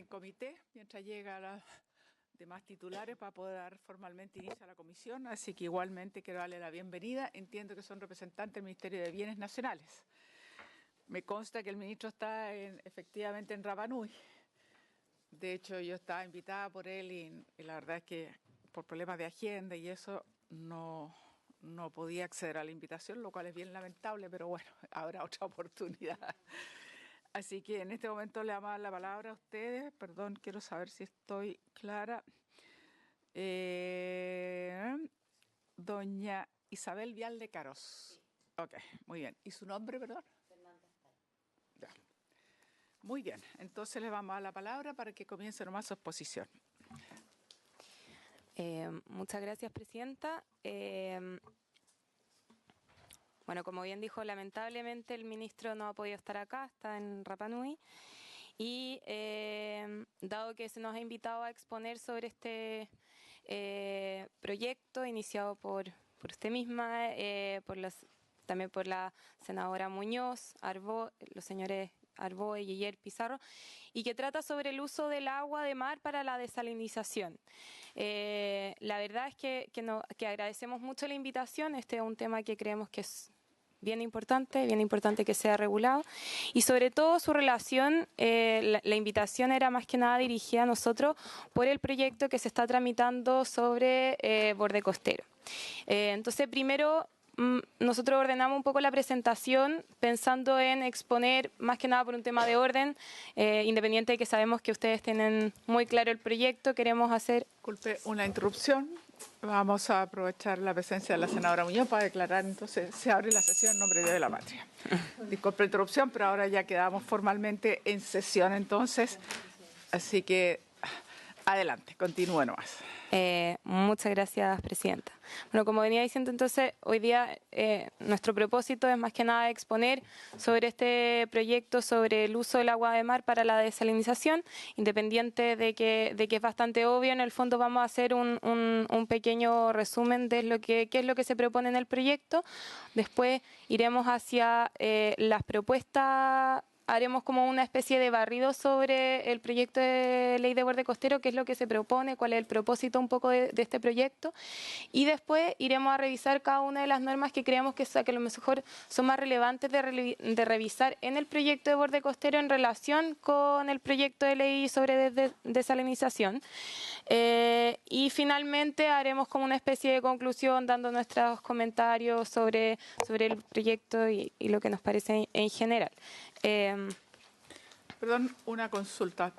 en comité mientras llega la demás titulares para poder dar formalmente inicio a la comisión, así que igualmente quiero darle la bienvenida. Entiendo que son representantes del Ministerio de Bienes Nacionales. Me consta que el ministro está efectivamente en Rapa Nui. De hecho, yo estaba invitada por él y la verdad es que por problemas de agenda y eso no podía acceder a la invitación, lo cual es bien lamentable, pero bueno, habrá otra oportunidad. Así que en este momento le vamos a dar la palabra a ustedes. Perdón, quiero saber si estoy clara. Doña Isabel Vial de Caros. Ok, muy bien. ¿Y su nombre, perdón? Fernanda Estal. Ya. Muy bien, entonces le vamos a dar la palabra para que comience nomás su exposición. Muchas gracias, Presidenta. Bueno, como bien dijo, lamentablemente el ministro no ha podido estar acá, está en Rapa Nui. Y dado que se nos ha invitado a exponer sobre este proyecto iniciado por usted misma, también por la senadora Muñoz, los señores Arbó y Yeyer Pizarro, y que trata sobre el uso del agua de mar para la desalinización. La verdad es que agradecemos mucho la invitación. Este es un tema que creemos que es bien importante que sea regulado, y sobre todo su relación, la invitación era más que nada dirigida a nosotros por el proyecto que se está tramitando sobre borde costero. Entonces, primero, nosotros ordenamos un poco la presentación pensando en exponer, más que nada por un tema de orden, independiente de que sabemos que ustedes tienen muy claro el proyecto, queremos hacer... Disculpe, una interrupción. Vamos a aprovechar la presencia de la senadora Muñoz para declarar, entonces se abre la sesión en nombre de Dios de la Patria. Disculpe la interrupción, pero ahora ya quedamos formalmente en sesión entonces, así que adelante, continúe nomás. Muchas gracias, Presidenta. Bueno, como venía diciendo entonces, hoy día nuestro propósito es más que nada exponer sobre este proyecto, sobre el uso del agua de mar para la desalinización, independiente de que es bastante obvio. En el fondo vamos a hacer un pequeño resumen de qué es lo que se propone en el proyecto. Después iremos hacia las propuestas. Haremos como una especie de barrido sobre el proyecto de ley de borde costero, qué es lo que se propone, cuál es el propósito un poco de este proyecto. Y después iremos a revisar cada una de las normas que creemos que a lo mejor son más relevantes de revisar en el proyecto de borde costero en relación con el proyecto de ley sobre desalinización. Y finalmente haremos como una especie de conclusión dando nuestros comentarios sobre el proyecto y lo que nos parece en general. Perdón, una consulta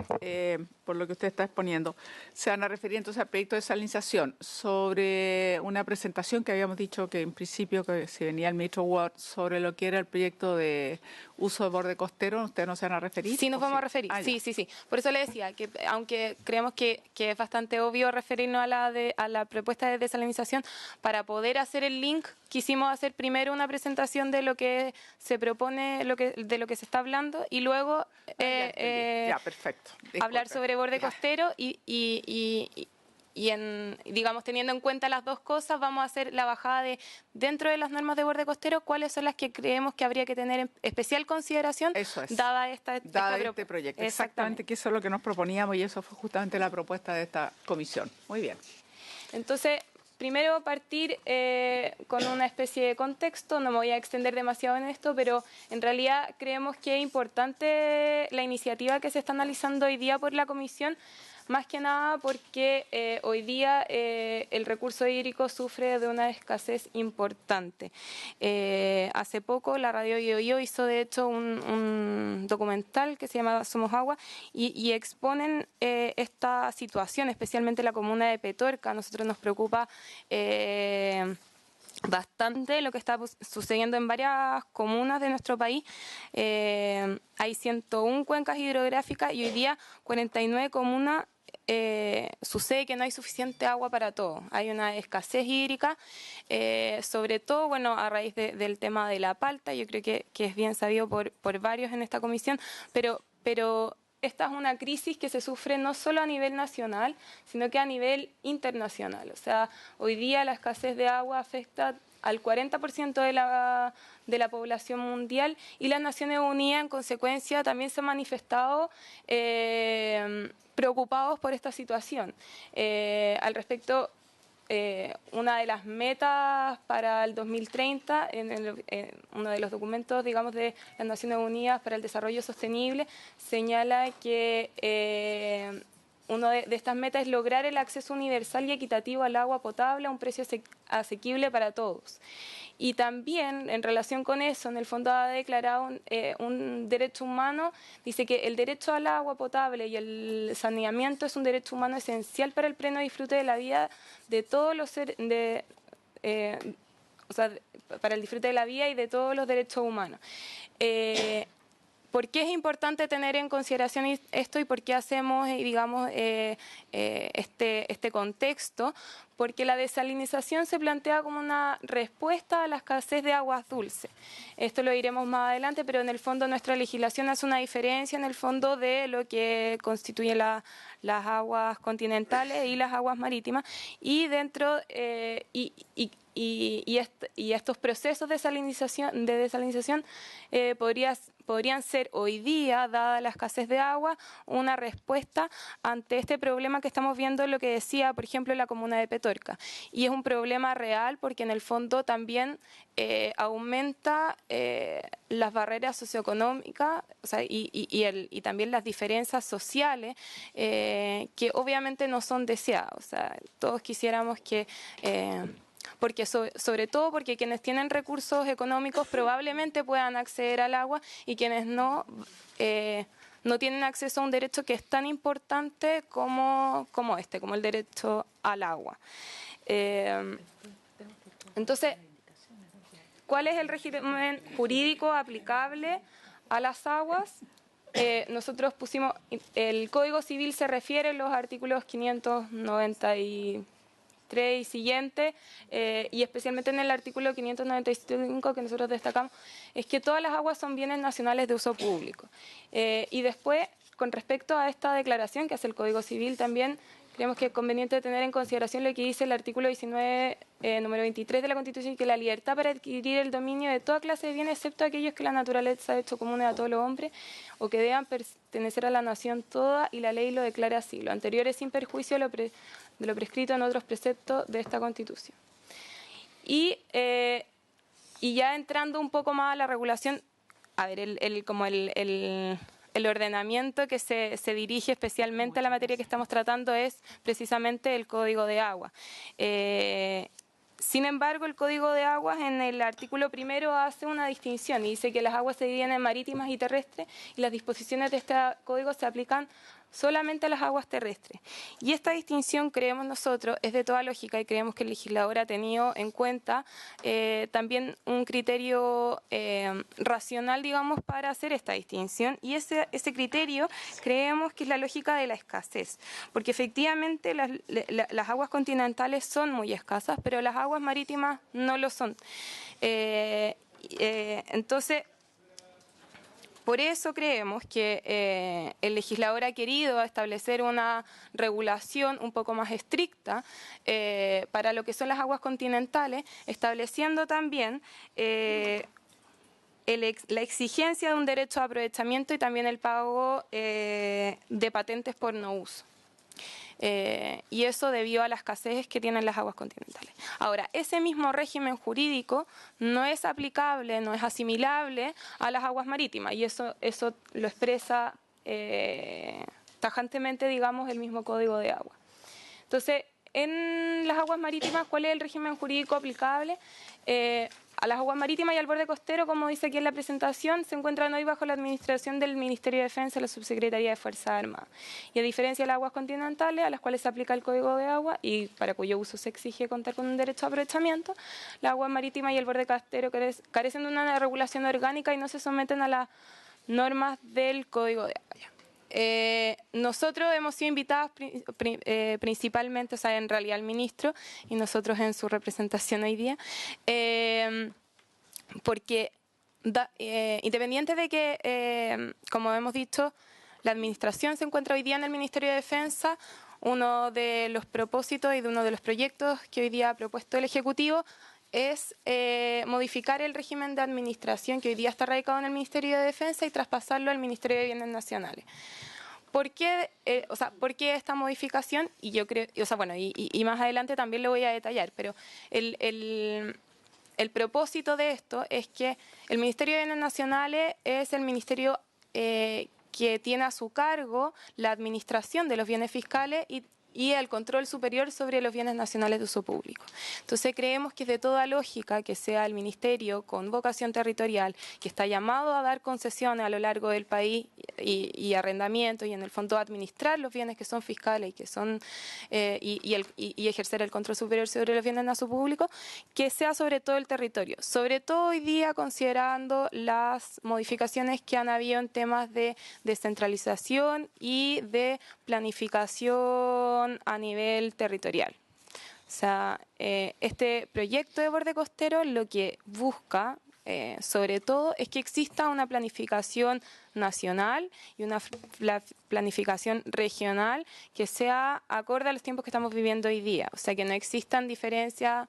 por lo que usted está exponiendo. Se van a referir entonces al proyecto de desalinización sobre una presentación que habíamos dicho que en principio que si venía el ministro Ward sobre lo que era el proyecto de uso de borde costero. ¿Ustedes no se van a referir? Sí, nos vamos a referir. Sí. Por eso le decía que aunque creemos que es bastante obvio referirnos a la propuesta de desalinización, para poder hacer el link quisimos hacer primero una presentación de lo que se propone, de lo que se está hablando, y luego perfecto. Hablar sobre borde costero digamos, teniendo en cuenta las dos cosas, vamos a hacer la bajada de, dentro de las normas de borde costero, cuáles son las que creemos que habría que tener en especial consideración, dada este proyecto. Exactamente, que eso es lo que nos proponíamos y eso fue justamente la propuesta de esta comisión. Muy bien. Entonces, primero partir con una especie de contexto. No me voy a extender demasiado en esto, pero en realidad creemos que es importante la iniciativa que se está analizando hoy día por la comisión, más que nada porque hoy día el recurso hídrico sufre de una escasez importante. Hace poco la radio Yoyo hizo de hecho un documental que se llama Somos Agua y exponen esta situación, especialmente la comuna de Petorca. A nosotros nos preocupa bastante lo que está sucediendo en varias comunas de nuestro país. Hay 101 cuencas hidrográficas y hoy día 49 comunas sucede que no hay suficiente agua para todo. Hay una escasez hídrica, sobre todo, bueno, a raíz del tema de la palta. Yo creo que es bien sabido por varios en esta comisión, pero esta es una crisis que se sufre no solo a nivel nacional, sino que a nivel internacional. O sea, hoy día la escasez de agua afecta al 40% de la población mundial, y las Naciones Unidas en consecuencia también se han manifestado preocupados por esta situación. Al respecto, una de las metas para el 2030, en uno de los documentos, digamos, de las Naciones Unidas para el Desarrollo Sostenible, señala que una de estas metas es lograr el acceso universal y equitativo al agua potable a un precio asequible para todos. Y también, en relación con eso, en el fondo ha declarado un derecho humano, dice que el derecho al agua potable y el saneamiento es un derecho humano esencial para el pleno disfrute de la vida de todos los seres, o sea, para el disfrute de la vida y de todos los derechos humanos. ¿Por qué es importante tener en consideración esto y por qué hacemos, digamos, este contexto? Porque la desalinización se plantea como una respuesta a la escasez de aguas dulces. Esto lo diremos más adelante, pero en el fondo nuestra legislación hace una diferencia en el fondo de lo que constituye las aguas continentales y las aguas marítimas, y dentro y estos procesos de desalinización podrían ser hoy día, dada la escasez de agua, una respuesta ante este problema que estamos viendo, lo que decía, por ejemplo, la comuna de Petorca. Y es un problema real porque en el fondo también aumenta las barreras socioeconómicas, o sea, y también las diferencias sociales que obviamente no son deseadas. O sea, todos quisiéramos que... porque sobre todo porque quienes tienen recursos económicos probablemente puedan acceder al agua, y quienes no tienen acceso a un derecho que es tan importante como el derecho al agua. Entonces, ¿cuál es el régimen jurídico aplicable a las aguas? Nosotros pusimos, el Código Civil se refiere en los artículos 593 y siguiente, y especialmente en el artículo 595 que nosotros destacamos, es que todas las aguas son bienes nacionales de uso público. Y después, con respecto a esta declaración que hace el Código Civil, también creemos que es conveniente tener en consideración lo que dice el artículo 19, número 23 de la Constitución, que la libertad para adquirir el dominio de toda clase de bienes, excepto aquellos que la naturaleza ha hecho comunes a todos los hombres o que deban pertenecer a la nación toda, y la ley lo declara así. Lo anterior es sin perjuicio de lo prescrito en otros preceptos de esta Constitución. Y ya entrando un poco más a la regulación, a ver, el ordenamiento que se dirige especialmente a la materia que estamos tratando es precisamente el Código de Agua. Sin embargo, el Código de Aguas en el artículo primero hace una distinción y dice que las aguas se dividen en marítimas y terrestres, y las disposiciones de este código se aplican solamente a las aguas terrestres. Y esta distinción, creemos nosotros, es de toda lógica, y creemos que el legislador ha tenido en cuenta también un criterio racional, digamos, para hacer esta distinción, y ese criterio creemos que es la lógica de la escasez, porque efectivamente las aguas continentales son muy escasas, pero las aguas marítimas no lo son. Entonces, por eso creemos que el legislador ha querido establecer una regulación un poco más estricta para lo que son las aguas continentales, estableciendo también la exigencia de un derecho de aprovechamiento y también el pago de patentes por no uso. Y eso debido a la escasez que tienen las aguas continentales. Ahora, ese mismo régimen jurídico no es aplicable, no es asimilable a las aguas marítimas, y eso lo expresa tajantemente, digamos, el mismo Código de Agua. Entonces, en las aguas marítimas, ¿cuál es el régimen jurídico aplicable? A las aguas marítimas y al borde costero, como dice aquí en la presentación, se encuentran hoy bajo la administración del Ministerio de Defensa y la Subsecretaría de Fuerzas Armadas. Y a diferencia de las aguas continentales, a las cuales se aplica el Código de Agua y para cuyo uso se exige contar con un derecho de aprovechamiento, las aguas marítimas y el borde costero carecen de una regulación orgánica y no se someten a las normas del Código de Agua. Nosotros hemos sido invitados principalmente, o sea, en realidad al ministro y nosotros en su representación hoy día, porque independiente de que, como hemos dicho, la administración se encuentra hoy día en el Ministerio de Defensa, uno de los propósitos y de uno de los proyectos que hoy día ha propuesto el Ejecutivo es modificar el régimen de administración que hoy día está radicado en el Ministerio de Defensa y traspasarlo al Ministerio de Bienes Nacionales. ¿Por qué, ¿por qué esta modificación? Y yo creo, y más adelante también lo voy a detallar, pero el propósito de esto es que el Ministerio de Bienes Nacionales es el ministerio que tiene a su cargo la administración de los bienes fiscales y el control superior sobre los bienes nacionales de uso público. Entonces creemos que es de toda lógica que sea el ministerio con vocación territorial, que está llamado a dar concesiones a lo largo del país y arrendamientos y en el fondo administrar los bienes que son fiscales y que son y ejercer el control superior sobre los bienes de uso público, que sea sobre todo el territorio, sobre todo hoy día considerando las modificaciones que han habido en temas de descentralización y de planificación a nivel territorial. O sea, este proyecto de borde costero lo que busca, sobre todo, es que exista una planificación nacional y una planificación regional que sea acorde a los tiempos que estamos viviendo hoy día. O sea, que no existan diferencias,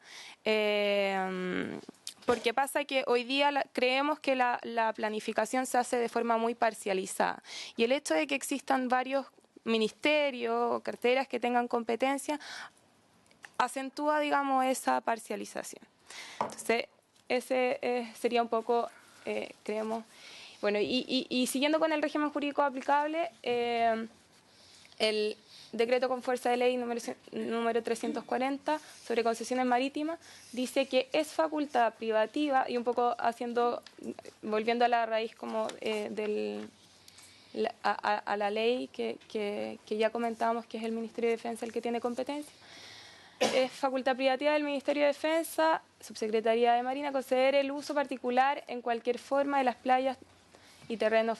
porque pasa que hoy día creemos que la planificación se hace de forma muy parcializada. Y el hecho de que existan varios ministerios o carteras que tengan competencia acentúa, digamos, esa parcialización. Entonces, ese sería un poco, creemos. Bueno, y siguiendo con el régimen jurídico aplicable, el decreto con fuerza de ley número 340 sobre concesiones marítimas dice que es facultad privativa, y un poco volviendo a la raíz como a la ley que ya comentábamos, que es el Ministerio de Defensa el que tiene competencia. Es facultad privativa del Ministerio de Defensa, Subsecretaría de Marina, conceder el uso particular en cualquier forma de las playas y terrenos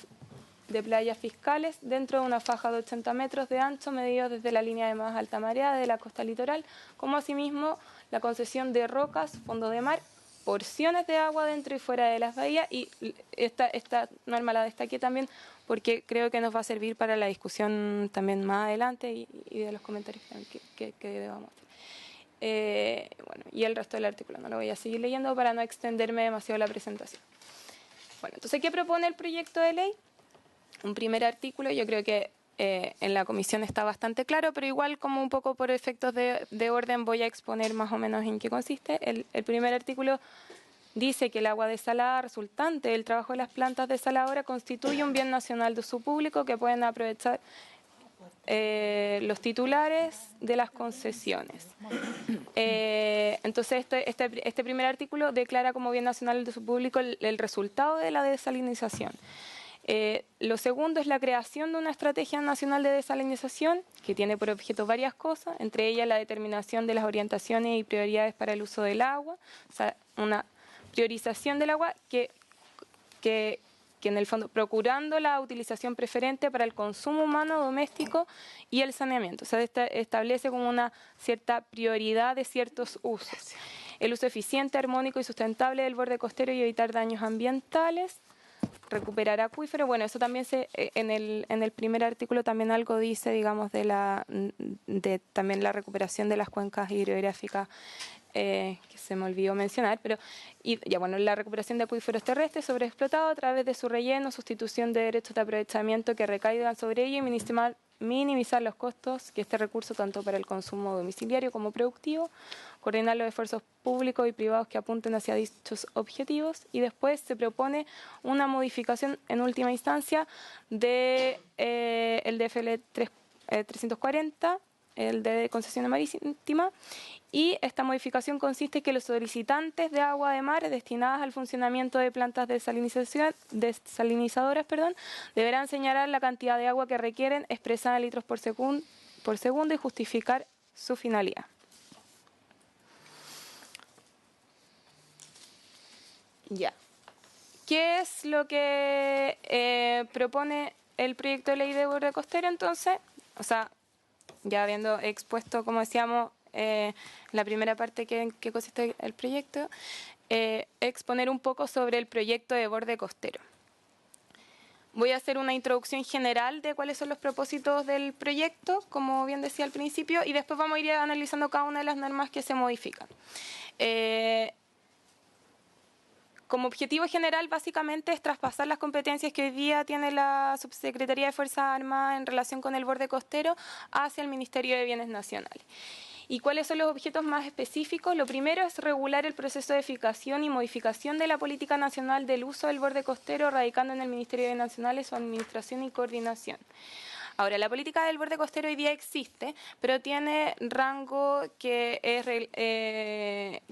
de playas fiscales dentro de una faja de 80 metros de ancho medido desde la línea de más alta marea de la costa litoral, como asimismo la concesión de rocas, fondo de mar, porciones de agua dentro y fuera de las bahías. Y esta norma la destaqué también porque creo que nos va a servir para la discusión también más adelante y de los comentarios que debamos hacer. Bueno, y el resto del artículo no lo voy a seguir leyendo para no extenderme demasiado la presentación. Bueno, entonces, ¿qué propone el proyecto de ley? Un primer artículo, yo creo que en la comisión está bastante claro, pero igual como un poco por efectos de orden voy a exponer más o menos en qué consiste. El primer artículo dice que el agua desalada resultante del trabajo de las plantas desaladoras constituye un bien nacional de uso público que pueden aprovechar los titulares de las concesiones. Entonces, este primer artículo declara como bien nacional de uso público el resultado de la desalinización. Lo segundo es la creación de una estrategia nacional de desalinización que tiene por objeto varias cosas, entre ellas la determinación de las orientaciones y prioridades para el uso del agua, o sea, una priorización del agua que en el fondo procurando la utilización preferente para el consumo humano, doméstico y el saneamiento. O sea, establece como una cierta prioridad de ciertos usos. El uso eficiente, armónico y sustentable del borde costero y evitar daños ambientales. Recuperar acuíferos. Bueno, eso también en el primer artículo también algo dice, digamos, de también la recuperación de las cuencas hidrográficas, que se me olvidó mencionar, pero la recuperación de acuíferos terrestres sobreexplotados a través de su relleno, sustitución de derechos de aprovechamiento que recaigan sobre ellos y minimizar los costos que este recurso tanto para el consumo domiciliario como productivo, coordinar los esfuerzos públicos y privados que apunten hacia dichos objetivos, y después se propone una modificación en última instancia de el DFL 340, el de concesión marítima, y esta modificación consiste en que los solicitantes de agua de mar destinadas al funcionamiento de plantas desalinizadoras deberán señalar la cantidad de agua que requieren expresada en litros por segundo y justificar su finalidad. Ya. ¿Qué es lo que propone el proyecto de ley de borde costero entonces? O sea, ya habiendo expuesto, como decíamos, la primera parte que consiste el proyecto, exponer un poco sobre el proyecto de borde costero. Voy a hacer una introducción general de cuáles son los propósitos del proyecto, como bien decía al principio, y después vamos a ir analizando cada una de las normas que se modifican. como objetivo general, básicamente, es traspasar las competencias que hoy día tiene la Subsecretaría de Fuerzas Armadas en relación con el borde costero hacia el Ministerio de Bienes Nacionales. ¿Y cuáles son los objetos más específicos? Lo primero es regular el proceso de edificación y modificación de la política nacional del uso del borde costero, radicando en el Ministerio de Bienes Nacionales su administración y coordinación. Ahora, la política del borde costero hoy día existe, pero tiene rango que es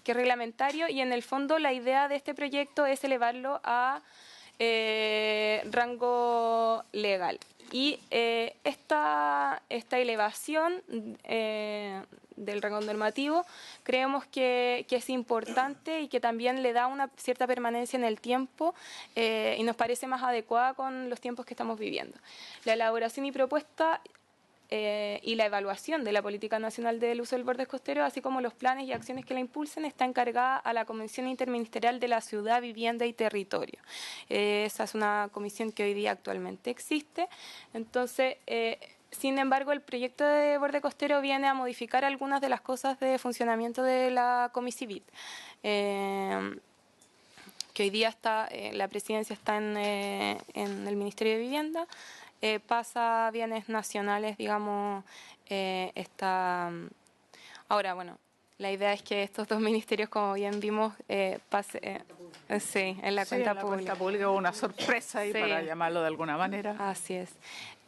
reglamentario, y en el fondo la idea de este proyecto es elevarlo a rango legal. Y esta elevación del rango normativo creemos que es importante y que también le da una cierta permanencia en el tiempo y nos parece más adecuada con los tiempos que estamos viviendo. La elaboración y propuesta y la evaluación de la Política Nacional del Uso del Borde Costero, así como los planes y acciones que la impulsen, está encargada a la Comisión Interministerial de la Ciudad, Vivienda y Territorio. Esa es una comisión que hoy día actualmente existe. Entonces, sin embargo, el proyecto de borde costero viene a modificar algunas de las cosas de funcionamiento de la Comisivit, que hoy día está, la presidencia está en el Ministerio de Vivienda. Pasa a bienes nacionales, digamos, ahora, bueno, la idea es que estos dos ministerios, como bien vimos, pase, sí, en la cuenta pública. Cuenta pública, una sorpresa ahí, sí, para llamarlo de alguna manera. Así es.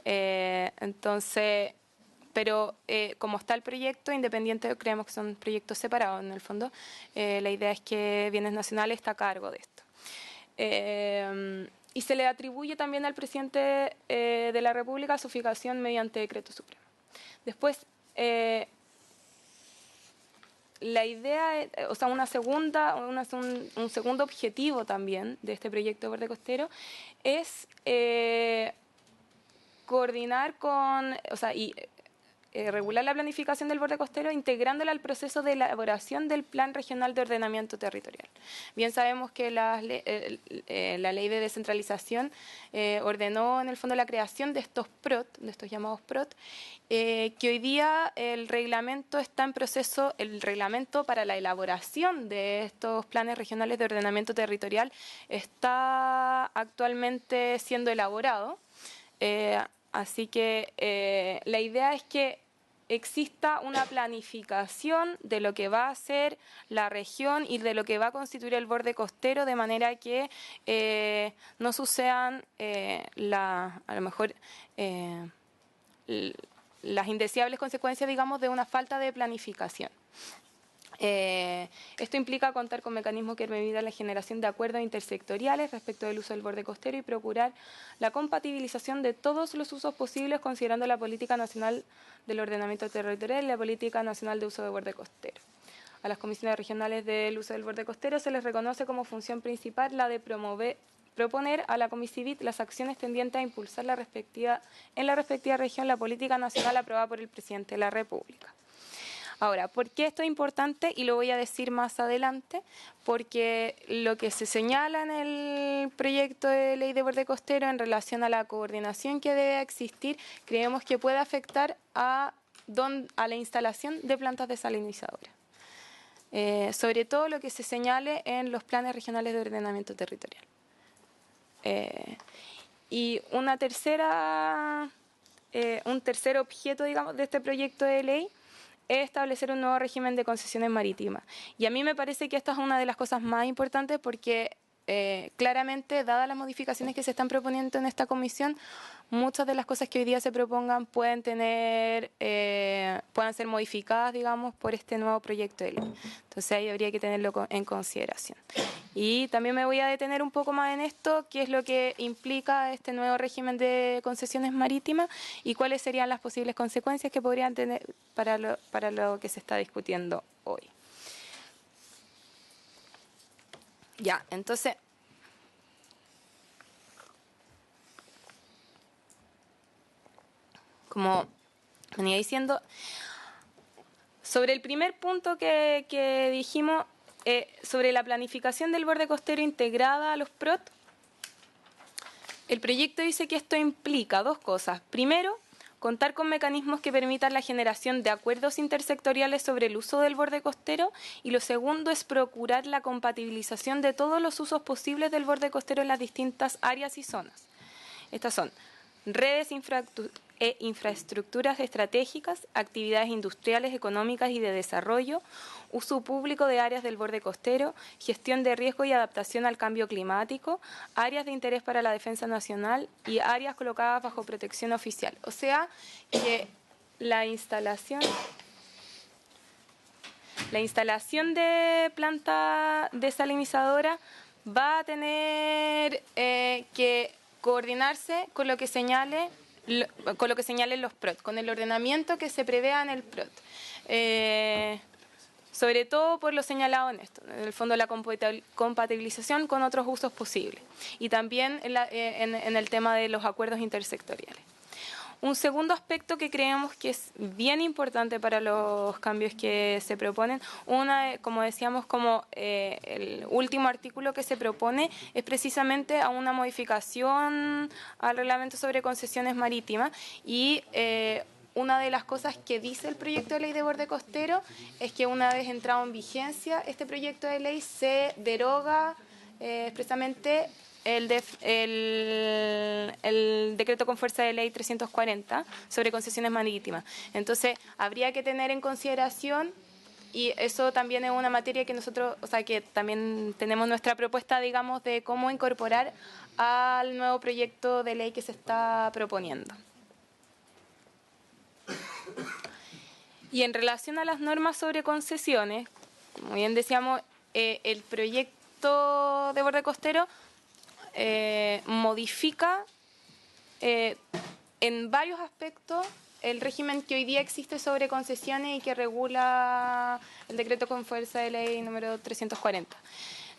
Entonces, pero como está el proyecto independiente, creemos que son proyectos separados en el fondo, la idea es que bienes nacionales está a cargo de esto. Y se le atribuye también al presidente de la República su fijación mediante decreto supremo. Después, la idea, o sea, un segundo objetivo también de este proyecto verde costero es coordinar con, o sea, regular la planificación del borde costero integrándola al proceso de elaboración del Plan Regional de Ordenamiento Territorial. Bien sabemos que la ley de descentralización ordenó en el fondo la creación de estos PROT, de estos llamados PROT, que hoy día el reglamento está en proceso, el reglamento para la elaboración de estos planes regionales de ordenamiento territorial está actualmente siendo elaborado. Así que la idea es que exista una planificación de lo que va a ser la región y de lo que va a constituir el borde costero, de manera que no sucedan a lo mejor las indeseables consecuencias, digamos, de una falta de planificación. Esto implica contar con mecanismos que permitan la generación de acuerdos intersectoriales respecto del uso del borde costero y procurar la compatibilización de todos los usos posibles considerando la política nacional del ordenamiento territorial y la política nacional de uso del borde costero. A las comisiones regionales del uso del borde costero se les reconoce como función principal la de proponer a la Comisivit las acciones tendientes a impulsar en la respectiva región la política nacional aprobada por el presidente de la República. Ahora, ¿por qué esto es importante? Y lo voy a decir más adelante, porque lo que se señala en el proyecto de ley de borde costero en relación a la coordinación que debe existir, creemos que puede afectar a la instalación de plantas desalinizadoras. Sobre todo lo que se señale en los planes regionales de ordenamiento territorial. Y un tercer objeto, digamos, de este proyecto de ley es establecer un nuevo régimen de concesiones marítimas. Y a mí me parece que esta es una de las cosas más importantes porque claramente, dadas las modificaciones que se están proponiendo en esta comisión, muchas de las cosas que hoy día se propongan puedan ser modificadas, digamos, por este nuevo proyecto de ley. Entonces ahí habría que tenerlo en consideración. Y también me voy a detener un poco más en esto, qué es lo que implica este nuevo régimen de concesiones marítimas y cuáles serían las posibles consecuencias que podrían tener para lo que se está discutiendo hoy. Ya, entonces, como venía diciendo, sobre el primer punto que dijimos, sobre la planificación del borde costero integrada a los PROT, el proyecto dice que esto implica dos cosas. Primero, contar con mecanismos que permitan la generación de acuerdos intersectoriales sobre el uso del borde costero, y lo segundo es procurar la compatibilización de todos los usos posibles del borde costero en las distintas áreas y zonas. Estas son redes e infraestructuras estratégicas, actividades industriales, económicas y de desarrollo, uso público de áreas del borde costero, gestión de riesgo y adaptación al cambio climático, áreas de interés para la defensa nacional y áreas colocadas bajo protección oficial. O sea, que la instalación de planta desalinizadora va a tener que coordinarse con lo que señalen los PROT, con el ordenamiento que se prevea en el PROT. Sobre todo por lo señalado en esto, en el fondo la compatibilización con otros usos posibles, y también en el tema de los acuerdos intersectoriales. Un segundo aspecto que creemos que es bien importante para los cambios que se proponen, como decíamos, como el último artículo que se propone es precisamente a una modificación al reglamento sobre concesiones marítimas, y una de las cosas que dice el proyecto de ley de borde costero es que una vez entrado en vigencia este proyecto de ley se deroga expresamente el decreto con fuerza de ley 340 sobre concesiones marítimas. Entonces, habría que tener en consideración, y eso también es una materia que nosotros, o sea, que también tenemos nuestra propuesta, digamos, de cómo incorporar al nuevo proyecto de ley que se está proponiendo. Y en relación a las normas sobre concesiones, como bien decíamos, el proyecto de borde costero modifica en varios aspectos el régimen que hoy día existe sobre concesiones y que regula el decreto con fuerza de ley número 340.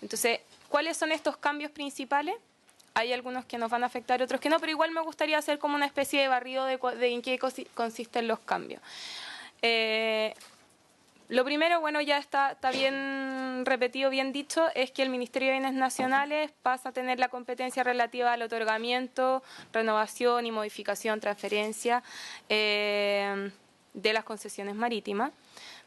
Entonces, ¿cuáles son estos cambios principales? Hay algunos que nos van a afectar, otros que no, pero igual me gustaría hacer como una especie de barrido de en qué consisten los cambios. Lo primero, bueno, ya está bien repetido, bien dicho, es que el Ministerio de Bienes Nacionales pasa a tener la competencia relativa al otorgamiento, renovación y modificación, transferencia de las concesiones marítimas.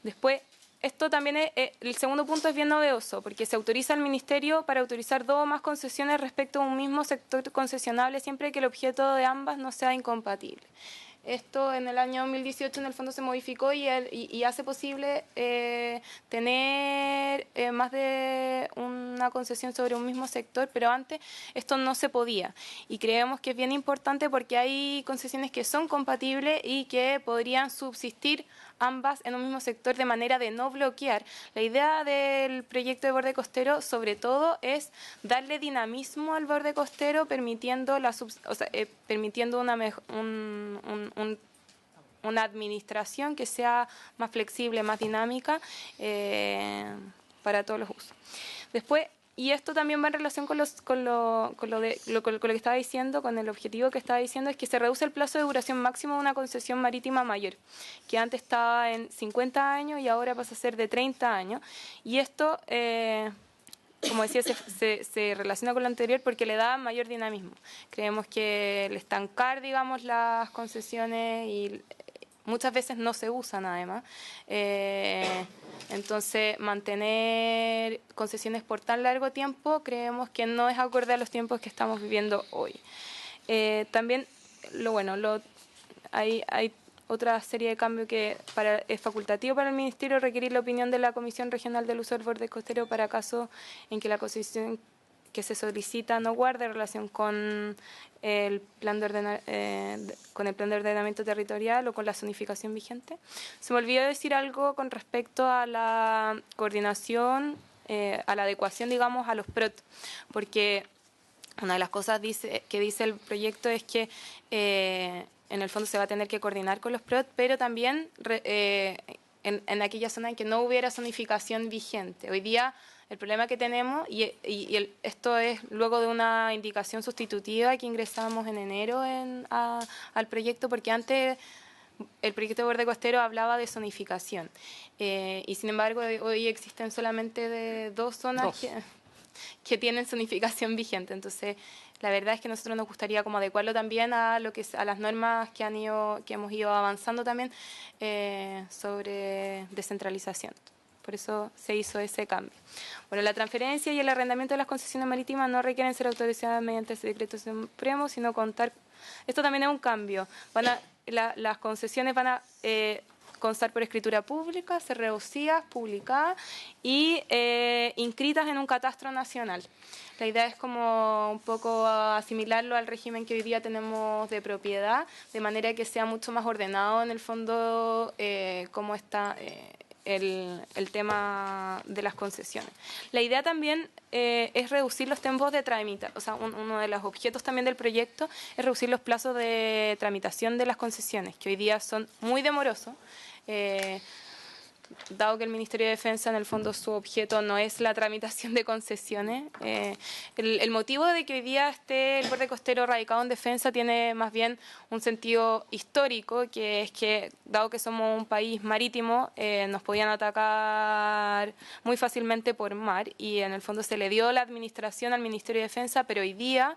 Después, esto también el segundo punto es bien novedoso, porque se autoriza al Ministerio para autorizar 2 o más concesiones respecto a un mismo sector concesionable, siempre que el objeto de ambas no sea incompatible. Esto en el año 2018 en el fondo se modificó y hace posible tener más de una concesión sobre un mismo sector, pero antes esto no se podía. Y creemos que es bien importante porque hay concesiones que son compatibles y que podrían subsistir ambas en un mismo sector de manera de no bloquear. La idea del proyecto de borde costero, sobre todo, es darle dinamismo al borde costero, permitiendo una administración que sea más flexible, más dinámica para todos los usos. Después, y esto también va en relación con lo que estaba diciendo, con el objetivo que estaba diciendo, es que se reduce el plazo de duración máximo de una concesión marítima mayor, que antes estaba en 50 años y ahora pasa a ser de 30 años. Y esto, como decía, se relaciona con lo anterior porque le da mayor dinamismo. Creemos que el estancar, digamos, las concesiones y muchas veces no se usan además. Entonces, mantener concesiones por tan largo tiempo creemos que no es acorde a los tiempos que estamos viviendo hoy. También, hay otra serie de cambios que es facultativo para el Ministerio requerir la opinión de la Comisión Regional del Uso del Borde Costero para casos en que la concesión que se solicita no guarde relación con el plan de ordenamiento territorial o con la zonificación vigente. Se me olvidó decir algo con respecto a la coordinación, a la adecuación, digamos, a los PROT, porque una de las cosas que dice el proyecto es que en el fondo se va a tener que coordinar con los PROT, pero también en aquella zona en que no hubiera zonificación vigente. Hoy día el problema que tenemos, esto es luego de una indicación sustitutiva que ingresamos en enero al proyecto, porque antes el proyecto de borde costero hablaba de zonificación. Y sin embargo, hoy existen solamente 2 zonas. que tienen zonificación vigente. Entonces, la verdad es que a nosotros nos gustaría como adecuarlo también a las normas que hemos ido avanzando también sobre descentralización. Por eso se hizo ese cambio. Bueno, la transferencia y el arrendamiento de las concesiones marítimas no requieren ser autorizadas mediante ese decreto supremo, sino contar. Esto también es un cambio. Las concesiones van a constar por escritura pública, ser reducidas, publicadas y inscritas en un catastro nacional. La idea es como un poco asimilarlo al régimen que hoy día tenemos de propiedad, de manera que sea mucho más ordenado en el fondo cómo está el tema de las concesiones. La idea también es reducir los tiempos de tramitación, o sea, uno de los objetos también del proyecto es reducir los plazos de tramitación de las concesiones, que hoy día son muy demorosos. Dado que el Ministerio de Defensa en el fondo su objeto no es la tramitación de concesiones, el motivo de que hoy día esté el borde costero radicado en defensa tiene más bien un sentido histórico, que es que dado que somos un país marítimo, nos podían atacar muy fácilmente por mar y en el fondo se le dio la administración al Ministerio de Defensa, pero hoy día,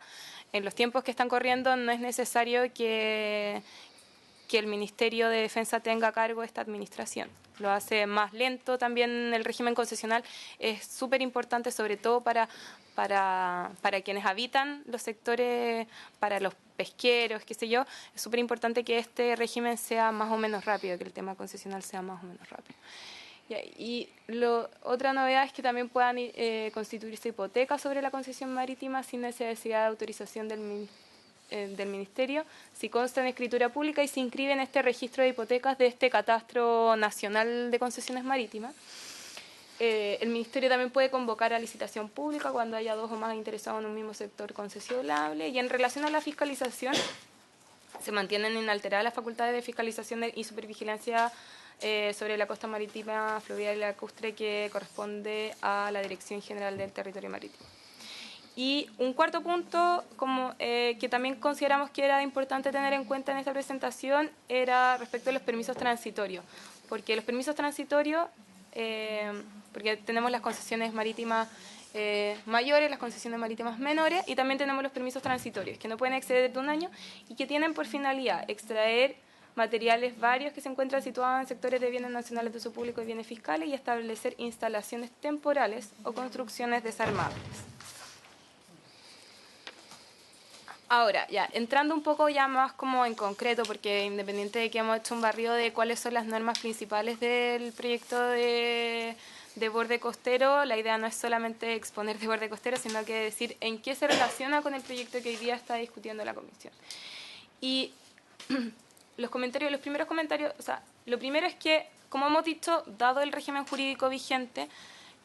en los tiempos que están corriendo, no es necesario que el Ministerio de Defensa tenga a cargo esta administración. Lo hace más lento también el régimen concesional. Es súper importante, sobre todo para quienes habitan los sectores, para los pesqueros, qué sé yo. Es súper importante que este régimen sea más o menos rápido, que el tema concesional sea más o menos rápido. Y otra novedad es que también puedan constituirse hipotecas sobre la concesión marítima sin necesidad de autorización del Ministerio, si consta en escritura pública y se inscribe en este registro de hipotecas de este catastro nacional de concesiones marítimas. El Ministerio también puede convocar a licitación pública cuando haya dos o más interesados en un mismo sector concesionable. Y en relación a la fiscalización, se mantienen inalteradas las facultades de fiscalización y supervigilancia sobre la costa marítima, fluvial y lacustre que corresponde a la Dirección General del Territorio Marítimo. Y un cuarto punto que también consideramos que era importante tener en cuenta en esta presentación era respecto a los permisos transitorios, porque los permisos transitorios, porque tenemos las concesiones marítimas mayores, las concesiones marítimas menores y también tenemos los permisos transitorios que no pueden exceder de un año y que tienen por finalidad extraer materiales varios que se encuentran situados en sectores de bienes nacionales de uso público y bienes fiscales y establecer instalaciones temporales o construcciones desarmables. Ahora, ya, entrando un poco ya más como en concreto, porque independiente de que hemos hecho un barrido de cuáles son las normas principales del proyecto de borde costero, la idea no es solamente exponer de borde costero, sino que decir en qué se relaciona con el proyecto que hoy día está discutiendo la comisión. Y los primeros comentarios, o sea, lo primero es que, como hemos dicho, dado el régimen jurídico vigente,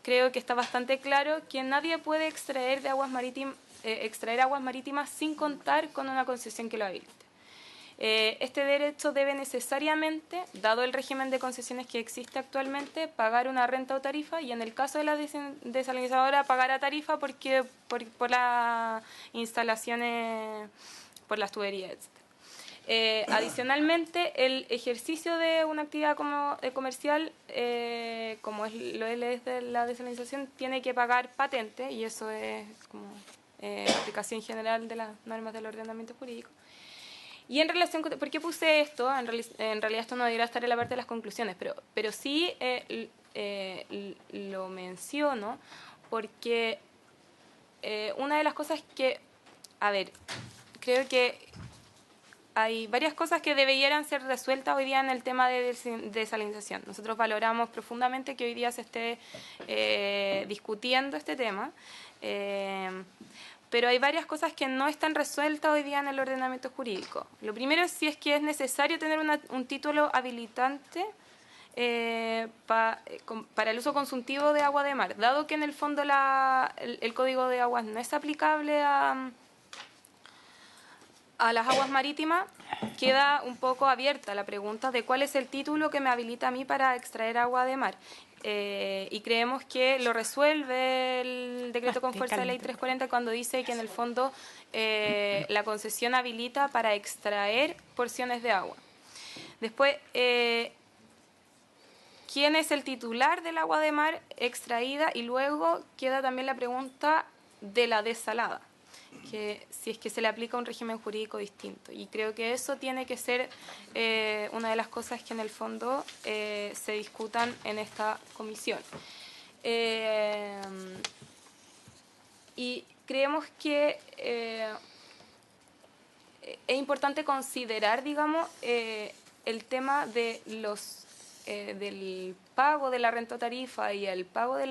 creo que está bastante claro que nadie puede extraer aguas marítimas sin contar con una concesión que lo habilite. Este derecho debe necesariamente, dado el régimen de concesiones que existe actualmente, pagar una renta o tarifa y en el caso de la desalinizadora pagar a tarifa porque por las instalaciones, por las tuberías, etc. Adicionalmente, el ejercicio de una actividad comercial, como lo es de la desalinización, tiene que pagar patente, y eso es como aplicación general de las normas del ordenamiento jurídico. Y en relación con, ¿por qué puse esto? En realidad esto no debería estar en la parte de las conclusiones, pero sí lo menciono porque una de las cosas que, creo que hay varias cosas que debieran ser resueltas hoy día en el tema de desalinización. Nosotros valoramos profundamente que hoy día se esté discutiendo este tema, pero hay varias cosas que no están resueltas hoy día en el ordenamiento jurídico. Lo primero es si es que es necesario tener un título habilitante para el uso consultivo de agua de mar, dado que en el fondo el Código de Aguas no es aplicable a las aguas marítimas, queda un poco abierta la pregunta de cuál es el título que me habilita a mí para extraer agua de mar. Y creemos que lo resuelve el decreto con fuerza de ley 340 cuando dice que en el fondo la concesión habilita para extraer porciones de agua. Después, ¿qué quién es el titular del agua de mar extraída, y luego queda también la pregunta de la desalada, que si es que se le aplica un régimen jurídico distinto. Y creo que eso tiene que ser una de las cosas que en el fondo se discutan en esta comisión. Y creemos que es importante considerar, digamos, el tema de del pago de la renta tarifa y el pago de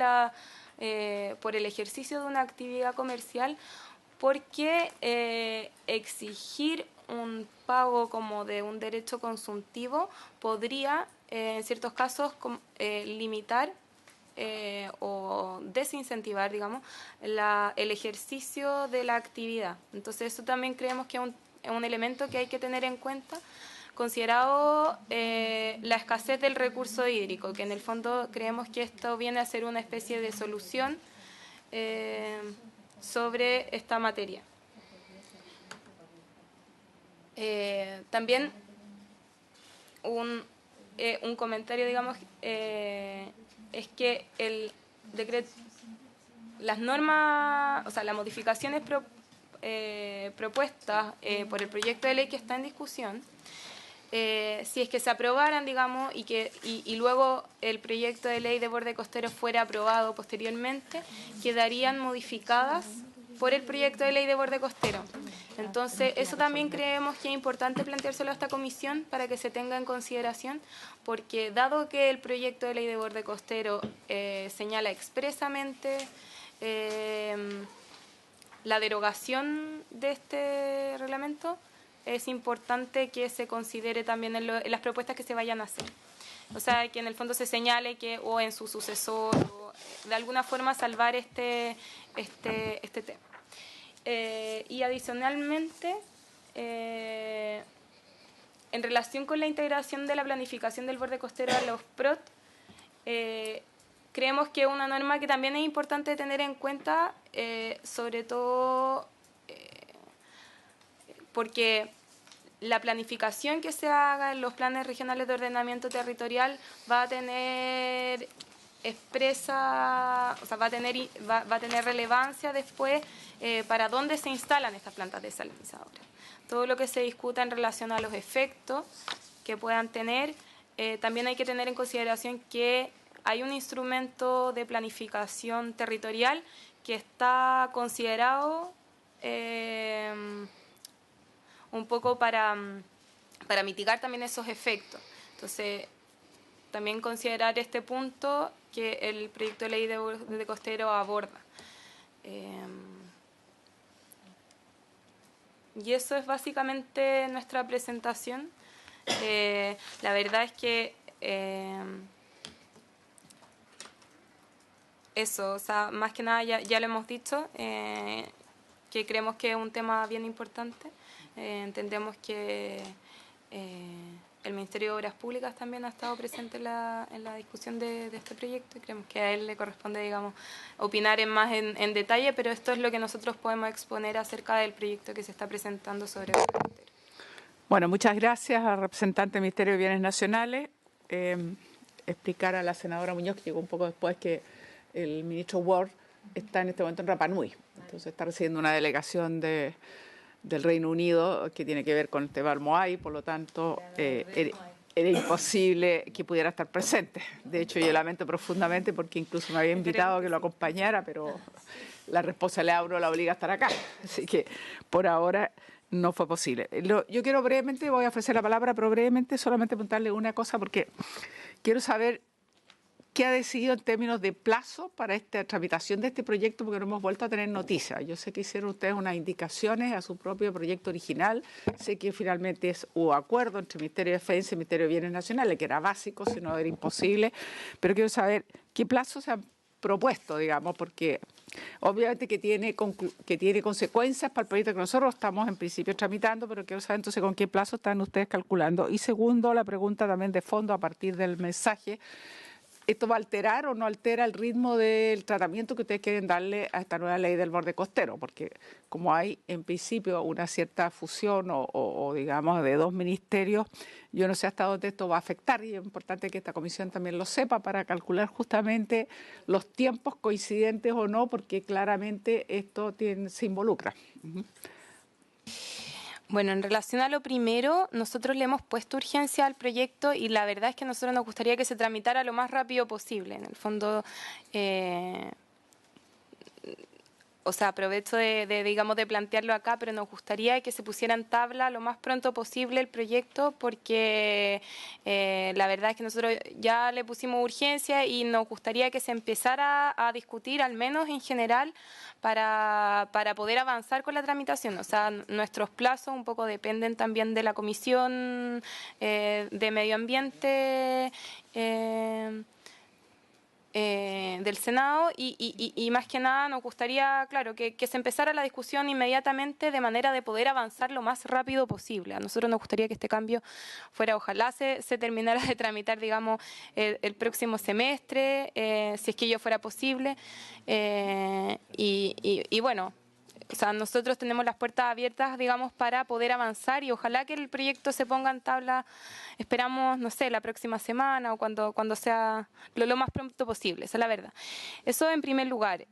por el ejercicio de una actividad comercial, porque exigir un pago como de un derecho consultivo podría, en ciertos casos, limitar o desincentivar, digamos, el ejercicio de la actividad. Entonces, eso también creemos que es un elemento que hay que tener en cuenta, considerado la escasez del recurso hídrico, que en el fondo creemos que esto viene a ser una especie de solución sobre esta materia. También un comentario, digamos, es que el decreto, las normas, o sea, las modificaciones propuestas por el proyecto de ley que está en discusión, si es que se aprobaran, digamos, y luego el proyecto de ley de borde costero fuera aprobado posteriormente, quedarían modificadas por el proyecto de ley de borde costero. Entonces, eso también creemos que es importante planteárselo a esta comisión para que se tenga en consideración, porque dado que el proyecto de ley de borde costero señala expresamente la derogación de este reglamento, es importante que se considere también en las propuestas que se vayan a hacer. O sea, que en el fondo se señale que o en su sucesor, o de alguna forma salvar este tema. Y adicionalmente, en relación con la integración de la planificación del borde costero a los PROT, creemos que es una norma que también es importante tener en cuenta, sobre todo porque la planificación que se haga en los planes regionales de ordenamiento territorial va a tener va a tener relevancia después para dónde se instalan estas plantas desalinizadoras. Todo lo que se discuta en relación a los efectos que puedan tener, también hay que tener en consideración que hay un instrumento de planificación territorial que está considerado un poco para mitigar también esos efectos. Entonces, también considerar este punto que el proyecto de ley de costero aborda. Y eso es básicamente nuestra presentación. La verdad es que eso, o sea, más que nada ya lo hemos dicho, que creemos que es un tema bien importante. Entendemos que el Ministerio de Obras Públicas también ha estado presente en la discusión de este proyecto, y creemos que a él le corresponde, digamos, opinar más en detalle, pero esto es lo que nosotros podemos exponer acerca del proyecto que se está presentando sobre el costero. Bueno, muchas gracias al representante del Ministerio de Bienes Nacionales. Explicar a la senadora Muñoz, que llegó un poco después, que el ministro Ward está en este momento en Rapa Nui, entonces está recibiendo una delegación del Reino Unido que tiene que ver con el tema del Moai, por lo tanto era imposible que pudiera estar presente. De hecho, yo lamento profundamente porque incluso me había invitado a que lo acompañara, pero la responsabilidad de uno la obliga a estar acá. Así que por ahora no fue posible. Yo quiero brevemente, voy a ofrecer la palabra, pero brevemente solamente preguntarle una cosa, porque quiero saber qué ha decidido en términos de plazo para esta tramitación de este proyecto, porque no hemos vuelto a tener noticias. Yo sé que hicieron ustedes unas indicaciones a su propio proyecto original. Sé que finalmente hubo acuerdo entre el Ministerio de Defensa y el Ministerio de Bienes Nacionales, que era básico, si no era imposible. Pero quiero saber qué plazo se han propuesto, digamos, porque obviamente que tiene consecuencias para el proyecto que nosotros estamos en principio tramitando, pero quiero saber entonces con qué plazo están ustedes calculando. Y segundo, la pregunta también de fondo a partir del mensaje. ¿esto va a alterar o no altera el ritmo del tratamiento que ustedes quieren darle a esta nueva ley del borde costero? Porque como hay en principio una cierta fusión o digamos de dos ministerios, yo no sé hasta dónde esto va a afectar y es importante que esta comisión también lo sepa para calcular justamente los tiempos coincidentes o no, porque claramente esto se involucra. Bueno, en relación a lo primero, nosotros le hemos puesto urgencia al proyecto y la verdad es que a nosotros nos gustaría que se tramitara lo más rápido posible. En el fondo, o sea, aprovecho digamos, de plantearlo acá, pero nos gustaría que se pusiera en tabla lo más pronto posible el proyecto porque la verdad es que nosotros ya le pusimos urgencia y nos gustaría que se empezara a discutir, al menos en general, para poder avanzar con la tramitación. O sea, nuestros plazos un poco dependen también de la Comisión de Medio Ambiente del Senado y más que nada nos gustaría, claro, que se empezara la discusión inmediatamente de manera de poder avanzar lo más rápido posible. A nosotros nos gustaría que este cambio fuera, ojalá se terminara de tramitar, digamos, el próximo semestre, si es que ello fuera posible. Y bueno, o sea, nosotros tenemos las puertas abiertas, digamos, para poder avanzar y ojalá que el proyecto se ponga en tabla, esperamos, no sé, la próxima semana o cuando sea lo más pronto posible, esa es la verdad. Eso en primer lugar.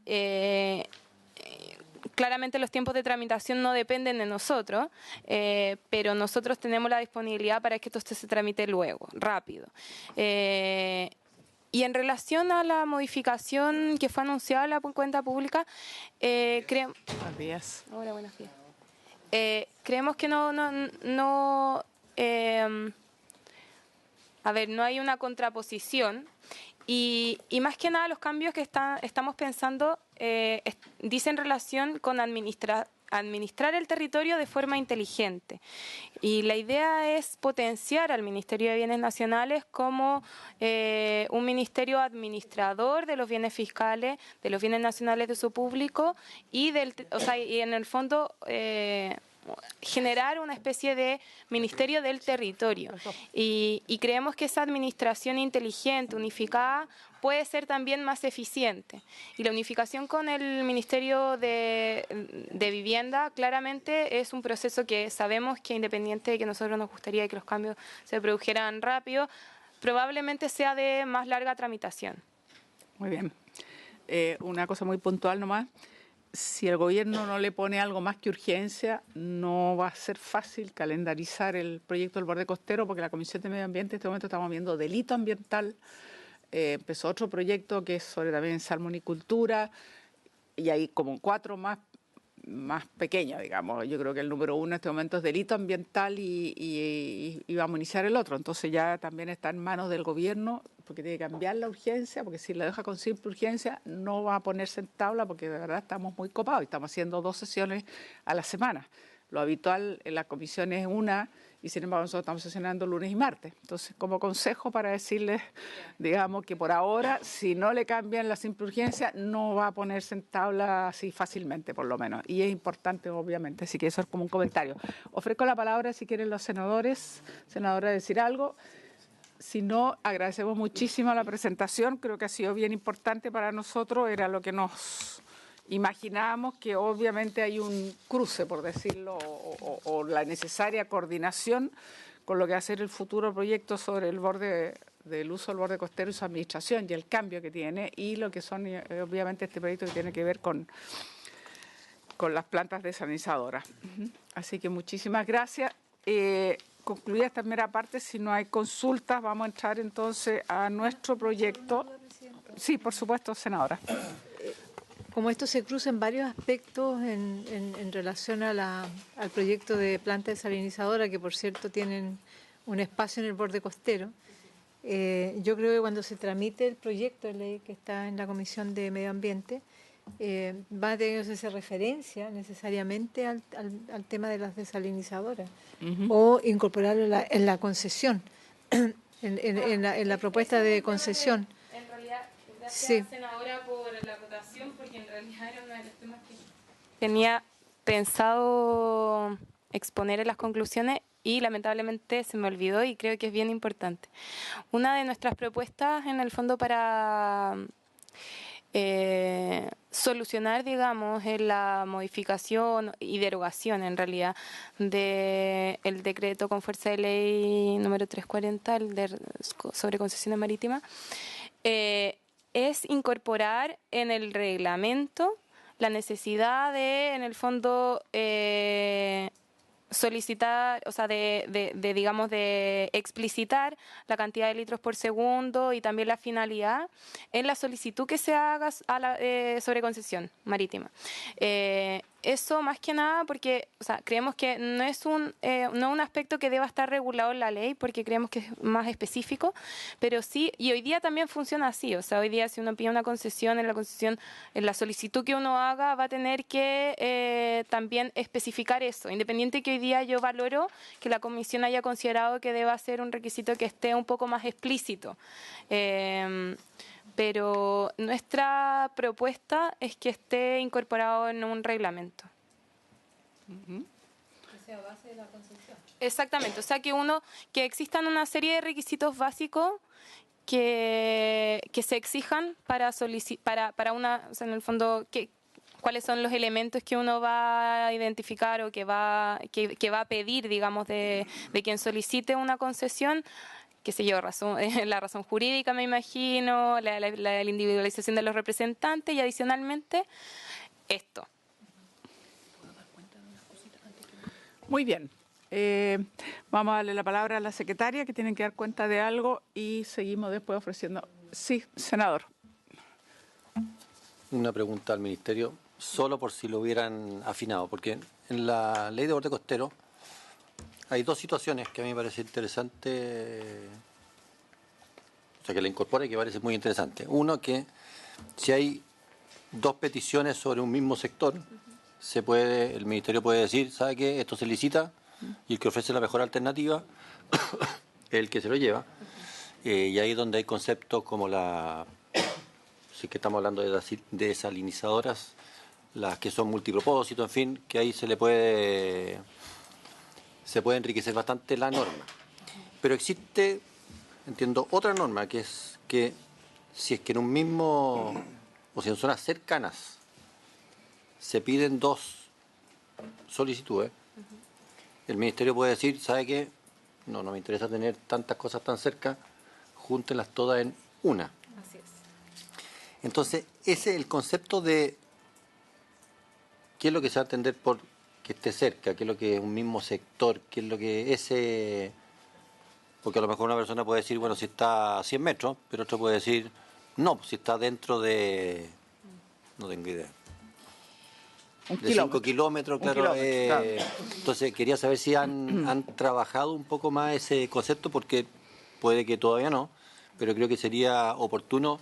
Claramente los tiempos de tramitación no dependen de nosotros, pero nosotros tenemos la disponibilidad para que esto se tramite luego, rápido. Y en relación a la modificación que fue anunciada en la cuenta pública, Buenos días. Hola, buenos días. Creemos que no hay una contraposición y más que nada los cambios que estamos pensando dicen relación con administrar el territorio de forma inteligente. Y la idea es potenciar al Ministerio de Bienes Nacionales como un ministerio administrador de los bienes fiscales, de los bienes nacionales de uso público y en el fondo generar una especie de ministerio del territorio. Y creemos que esa administración inteligente, unificada, puede ser también más eficiente. Y la unificación con el Ministerio de Vivienda claramente es un proceso que sabemos que independiente de que nosotros nos gustaría que los cambios se produjeran rápido, probablemente sea de más larga tramitación. Muy bien. Una cosa muy puntual nomás. Si el gobierno no le pone algo más que urgencia, no va a ser fácil calendarizar el proyecto del borde costero porque la Comisión de Medio Ambiente en este momento estamos viendo delito ambiental. Empezó otro proyecto que es sobre también salmonicultura y hay como 4 más pequeños, digamos. Yo creo que el número 1 en este momento es delito ambiental y vamos a iniciar el otro. Entonces ya también está en manos del gobierno porque tiene que cambiar la urgencia, porque si la deja con simple urgencia no va a ponerse en tabla porque de verdad estamos muy copados y estamos haciendo 2 sesiones a la semana. Lo habitual en la comisión es una y sin embargo nosotros estamos sesionando lunes y martes. Entonces, como consejo para decirles, digamos, que por ahora, si no le cambian la simple urgencia, no va a ponerse en tabla así fácilmente, por lo menos. Y es importante, obviamente, así que eso es como un comentario. Ofrezco la palabra, si quieren los senadores, senadora, decir algo. Si no, agradecemos muchísimo la presentación, creo que ha sido bien importante para nosotros, era lo que nos imaginábamos, que obviamente hay un cruce, por decirlo, o la necesaria coordinación con lo que va a ser el futuro proyecto sobre el borde del uso del borde costero y su administración y el cambio que tiene y lo que son obviamente este proyecto que tiene que ver con las plantas desalinizadoras. Así que muchísimas gracias. Concluida esta primera parte, si no hay consultas, vamos a entrar entonces a nuestro proyecto. Sí, por supuesto, senadora. Como esto se cruza en varios aspectos en relación al proyecto de planta desalinizadora, que por cierto tienen un espacio en el borde costero, yo creo que cuando se tramite el proyecto de ley que está en la Comisión de Medio Ambiente, va a tener que hacerse referencia necesariamente al tema de las desalinizadoras o incorporarlo en la concesión, en la propuesta de concesión. En realidad, gracias, sí, senadora, por la acotación, porque en realidad era uno de los temas que tenía pensado exponer en las conclusiones. y lamentablemente se me olvidó y creo que es bien importante. Una de nuestras propuestas en el fondo para solucionar, digamos, en la modificación y derogación, en realidad, del decreto con fuerza de ley número 340, sobre concesiones marítimas, es incorporar en el reglamento la necesidad de, en el fondo, solicitar, o sea, digamos, de explicitar la cantidad de litros por segundo y también la finalidad en la solicitud que se haga sobre concesión marítima. Eso más que nada porque, o sea, creemos que no es un aspecto que deba estar regulado en la ley, porque creemos que es más específico, pero sí, y hoy día también funciona así, o sea, hoy día si uno pide una concesión, en la solicitud que uno haga va a tener que también especificar eso, independiente que hoy día yo valoro que la comisión haya considerado que deba ser un requisito que esté un poco más explícito. Pero nuestra propuesta es que esté incorporado en un reglamento. Que sea base de la concesión. Exactamente, o sea, que existan una serie de requisitos básicos que se exijan para una, o sea, en el fondo, cuáles son los elementos que uno va a identificar o que va a pedir, digamos, de quien solicite una concesión, qué sé yo, la razón jurídica, me imagino, la individualización de los representantes y adicionalmente esto. Muy bien. Vamos a darle la palabra a la secretaria, que tienen que dar cuenta de algo, y seguimos después ofreciendo. Sí, senador. Una pregunta al Ministerio, solo por si lo hubieran afinado, porque en la ley de borde costero hay dos situaciones que a mí me parece interesante, o sea, que la incorpora y que parece muy interesante. Uno, que si hay dos peticiones sobre un mismo sector, el Ministerio puede decir, ¿sabe qué? Esto se licita y el que ofrece la mejor alternativa es el que se lo lleva. Y ahí es donde hay conceptos como si que estamos hablando de desalinizadoras, las que son multipropósito, en fin, que ahí se puede enriquecer bastante la norma. Pero existe, entiendo, otra norma, que es que si es que en un mismo, o si en zonas cercanas, se piden dos solicitudes, el Ministerio puede decir, ¿sabe qué? No me interesa tener tantas cosas tan cerca, júntenlas todas en una. Así es. Entonces, ese es el concepto de qué es lo que se va a entender por que esté cerca, qué es lo que es un mismo sector, qué es lo que porque a lo mejor una persona puede decir, bueno, si está a 100 metros, pero otro puede decir, no, si está dentro de, no tengo idea, de 5 kilómetros, claro. Claro. Entonces, quería saber si han trabajado un poco más ese concepto, porque puede que todavía no, pero creo que sería oportuno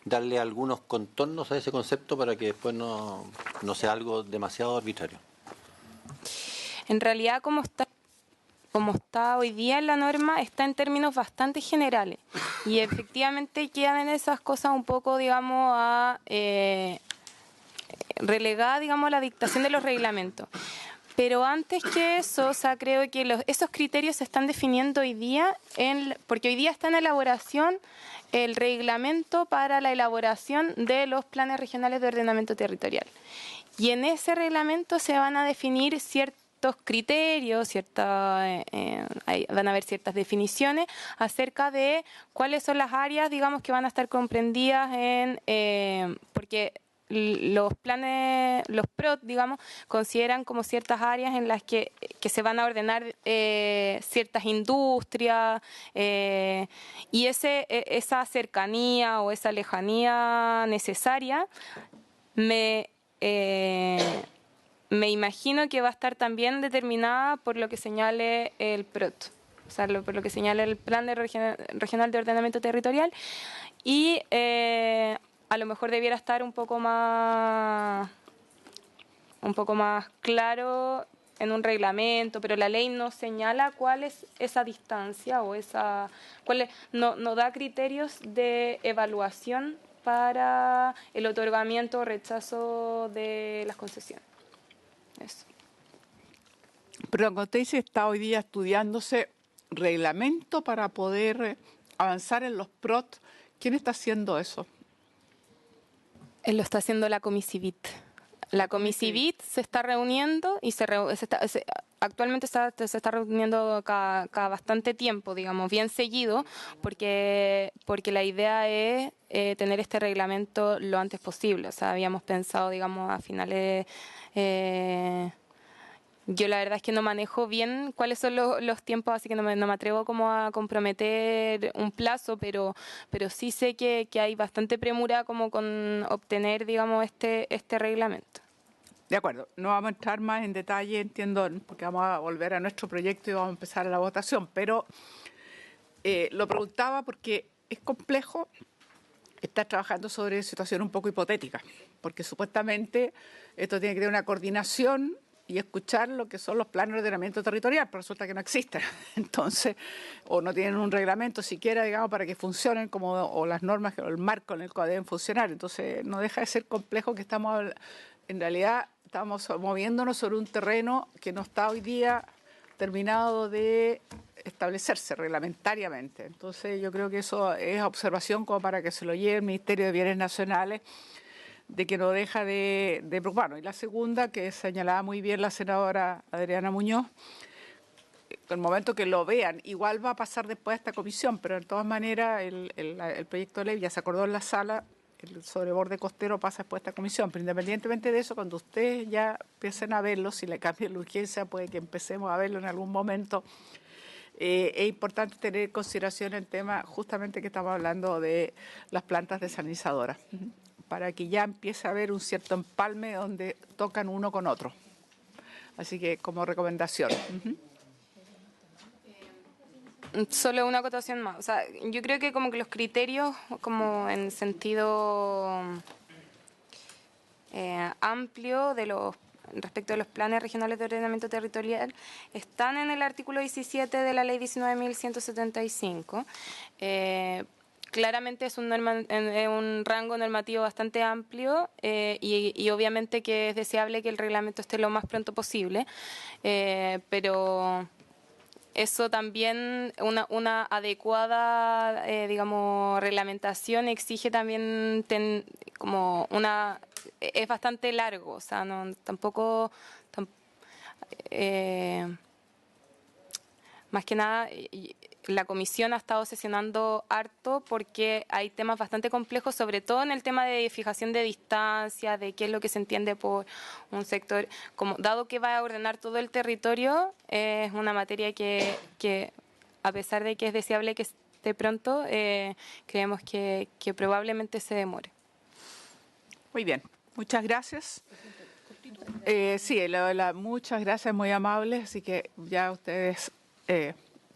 darle algunos contornos a ese concepto para que después no sea algo demasiado arbitrario. En realidad, como está hoy día en la norma, está en términos bastante generales. Y efectivamente quedan en esas cosas un poco, digamos, relegada, digamos, a la dictación de los reglamentos. Pero antes que eso, o sea, creo que esos criterios se están definiendo hoy día, porque hoy día está en elaboración el reglamento para la elaboración de los planes regionales de ordenamiento territorial. Y en ese reglamento se van a definir ciertos criterios, van a haber ciertas definiciones acerca de cuáles son las áreas, digamos, que van a estar comprendidas porque los PROT, digamos, consideran como ciertas áreas en las que se van a ordenar ciertas industrias, y esa cercanía o esa lejanía necesaria me imagino que va a estar también determinada por lo que señale el PROT, o sea, por lo que señala el Plan Regional de Ordenamiento Territorial, y a lo mejor debiera estar un poco más claro en un reglamento, pero la ley no señala cuál es esa distancia o no da criterios de evaluación para el otorgamiento o rechazo de las concesiones. Eso. Pero cuando usted dice está hoy día estudiándose reglamento para poder avanzar en los PROT, ¿quién está haciendo eso? Lo está haciendo la Comisivit. La Comisivit se está reuniendo y actualmente se está reuniendo cada bastante tiempo, digamos, bien seguido, porque la idea es tener este reglamento lo antes posible. O sea, habíamos pensado, digamos, a finales... yo la verdad es que no manejo bien cuáles son los tiempos, así que no me atrevo como a comprometer un plazo, pero sí sé que hay bastante premura como con obtener, digamos, este reglamento. De acuerdo, no vamos a entrar más en detalle, entiendo, porque vamos a volver a nuestro proyecto y vamos a empezar la votación, pero lo preguntaba porque es complejo estar trabajando sobre situaciones un poco hipotéticas, porque supuestamente esto tiene que tener una coordinación y escuchar lo que son los planes de ordenamiento territorial, pero resulta que no existen. Entonces, o no tienen un reglamento siquiera, digamos, para que funcionen como, o las normas, o el marco en el cual deben funcionar. Entonces, no deja de ser complejo que en realidad, estamos moviéndonos sobre un terreno que no está hoy día terminado de establecerse reglamentariamente. Entonces, yo creo que eso es observación como para que se lo lleve el Ministerio de Bienes Nacionales, de que no deja de preocuparnos. Y la segunda, que señalaba muy bien la senadora Adriana Muñoz, el momento que lo vean, igual va a pasar después a esta comisión, pero de todas maneras el proyecto de ley ya se acordó en la sala, el sobreborde costero pasa después a esta comisión, pero independientemente de eso, cuando ustedes ya empiecen a verlo, si le cambia la urgencia, puede que empecemos a verlo en algún momento. Es importante tener en consideración el tema justamente que estamos hablando de las plantas desalinizadoras, para que ya empiece a haber un cierto empalme donde tocan uno con otro. Así que como recomendación. Solo una acotación más. O sea, yo creo que como que los criterios, como en sentido amplio respecto de los planes regionales de ordenamiento territorial, están en el artículo 17 de la ley 19.175. Claramente es un rango normativo bastante amplio y obviamente que es deseable que el reglamento esté lo más pronto posible, pero eso también, una adecuada, digamos, reglamentación exige también es bastante largo, o sea, tampoco, más que nada, la comisión ha estado sesionando harto porque hay temas bastante complejos, sobre todo en el tema de fijación de distancia, de qué es lo que se entiende por un sector. Dado que va a ordenar todo el territorio, es una materia que a pesar de que es deseable que esté pronto, creemos que probablemente se demore. Muy bien, muchas gracias. Sí, muchas gracias, muy amables, así que ya ustedes...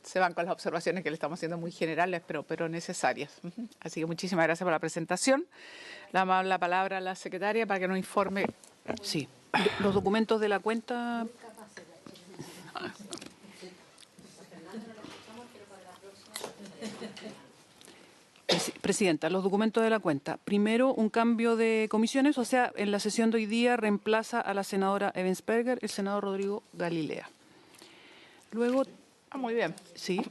se van con las observaciones que le estamos haciendo muy generales, pero necesarias. Así que muchísimas gracias por la presentación. Le damos la palabra a la secretaria para que nos informe. Sí, los documentos de la cuenta... Presidenta, los documentos de la cuenta. Primero, un cambio de comisiones, o sea, en la sesión de hoy día reemplaza a la senadora Ebensperger el senador Rodrigo Galilea. Luego... muy bien. Sí.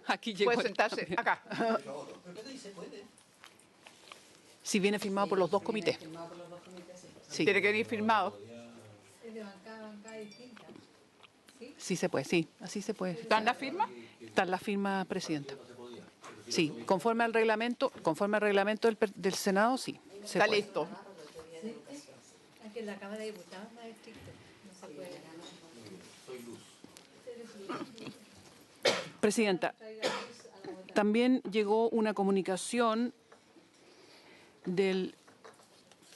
Aquí llegó. Puede sentarse acá. Sí, viene firmado por los dos comités. Sí. Tiene que venir firmado. Sí se puede, sí, así se puede. ¿Están las firmas? Están las firmas, presidenta. Sí, conforme al reglamento del Senado, sí. Está listo. Aquí en la Cámara de Diputados más estricto. No se puede. Presidenta, también llegó una comunicación del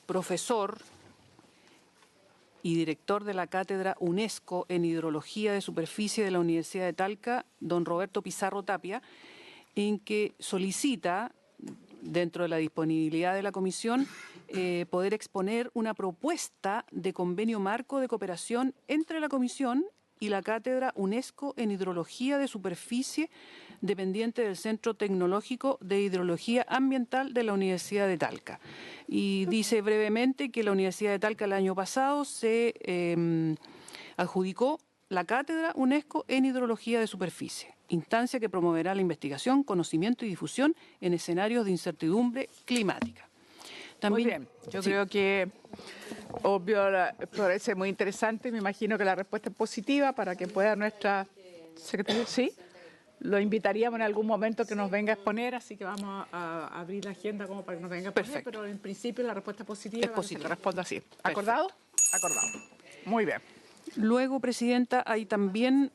profesor y director de la Cátedra UNESCO en Hidrología de Superficie de la Universidad de Talca, don Roberto Pizarro Tapia, en que solicita, dentro de la disponibilidad de la comisión, poder exponer una propuesta de convenio marco de cooperación entre la comisión y la Cátedra UNESCO en Hidrología de Superficie, dependiente del Centro Tecnológico de Hidrología Ambiental de la Universidad de Talca. Y dice brevemente que la Universidad de Talca el año pasado se adjudicó la cátedra UNESCO en hidrología de superficie, instancia que promoverá la investigación, conocimiento y difusión en escenarios de incertidumbre climática. Muy bien, yo creo que obvio parece muy interesante, me imagino que la respuesta es positiva para que pueda nuestra secretaria, sí, lo invitaríamos en algún momento que nos venga a exponer, así que vamos a abrir la agenda como para que nos venga a exponer. Perfecto. Pero en principio la respuesta positiva Es positiva. le respondo así. ¿Acordado? Acordado. Muy bien. Luego, Presidenta, hay también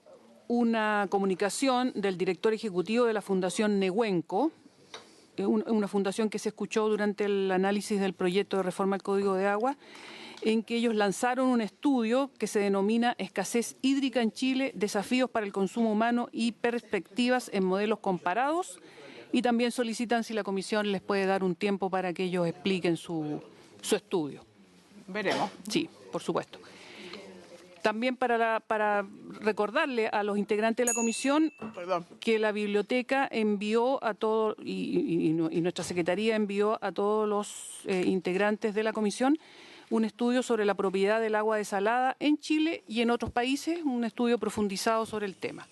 una comunicación del director ejecutivo de la Fundación Nehuenco, una fundación que se escuchó durante el análisis del proyecto de reforma al Código de Agua, en que ellos lanzaron un estudio que se denomina Escasez hídrica en Chile, desafíos para el consumo humano y perspectivas en modelos comparados, y también solicitan si la Comisión les puede dar un tiempo para que ellos expliquen su estudio. Veremos. Sí, por supuesto. También para recordarle a los integrantes de la comisión que la biblioteca envió a todos, y nuestra secretaría envió a todos los integrantes de la comisión un estudio sobre la propiedad del agua desalada en Chile y en otros países, un estudio profundizado sobre el tema.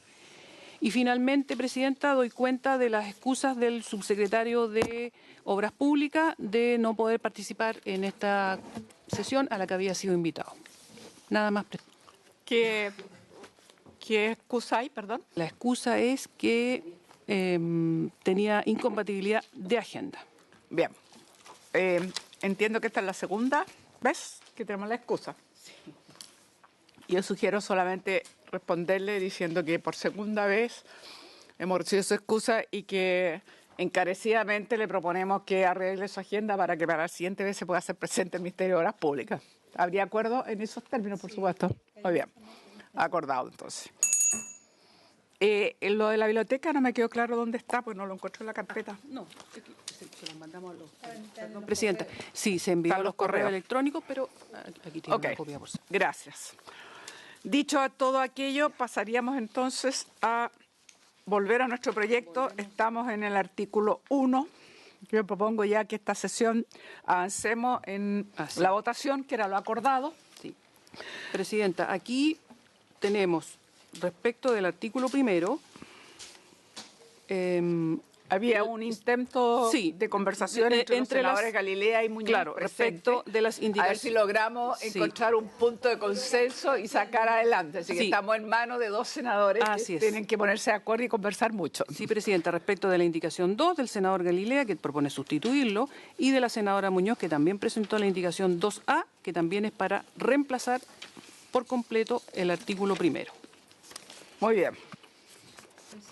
Y finalmente, Presidenta, doy cuenta de las excusas del subsecretario de Obras Públicas de no poder participar en esta sesión a la que había sido invitado. Nada más, Presidenta. ¿Qué excusa hay, perdón? La excusa es que tenía incompatibilidad de agenda. Bien. Entiendo que esta es la segunda vez que tenemos la excusa. Yo sugiero solamente responderle diciendo que por segunda vez hemos recibido su excusa y que encarecidamente le proponemos que arregle su agenda para que para la siguiente vez se pueda hacer presente el Ministerio de Obras Públicas. ¿Habría acuerdo en esos términos, por supuesto? Muy bien. Acordado, entonces. Lo de la biblioteca no me quedó claro dónde está, pues no lo encontré en la carpeta. No, se los mandamos a los... Perdón, Presidenta. Sí, se envió a los correos electrónicos, pero aquí tiene una copia por sí. Gracias. Dicho todo aquello, pasaríamos entonces a volver a nuestro proyecto. Estamos en el artículo 1. Yo propongo ya que esta sesión avancemos en la votación, que era lo acordado. Sí. Presidenta, aquí tenemos, respecto del artículo primero, había un intento de conversación entre los senadores Galilea y Muñoz. Claro, respecto de las indicaciones. A ver si logramos encontrar un punto de consenso y sacar adelante. Así que estamos en manos de dos senadores que tienen que ponerse de acuerdo y conversar mucho. Sí, Presidenta, respecto de la indicación 2 del senador Galilea, que propone sustituirlo, y de la senadora Muñoz, que también presentó la indicación 2A, que también es para reemplazar por completo el artículo primero. Muy bien.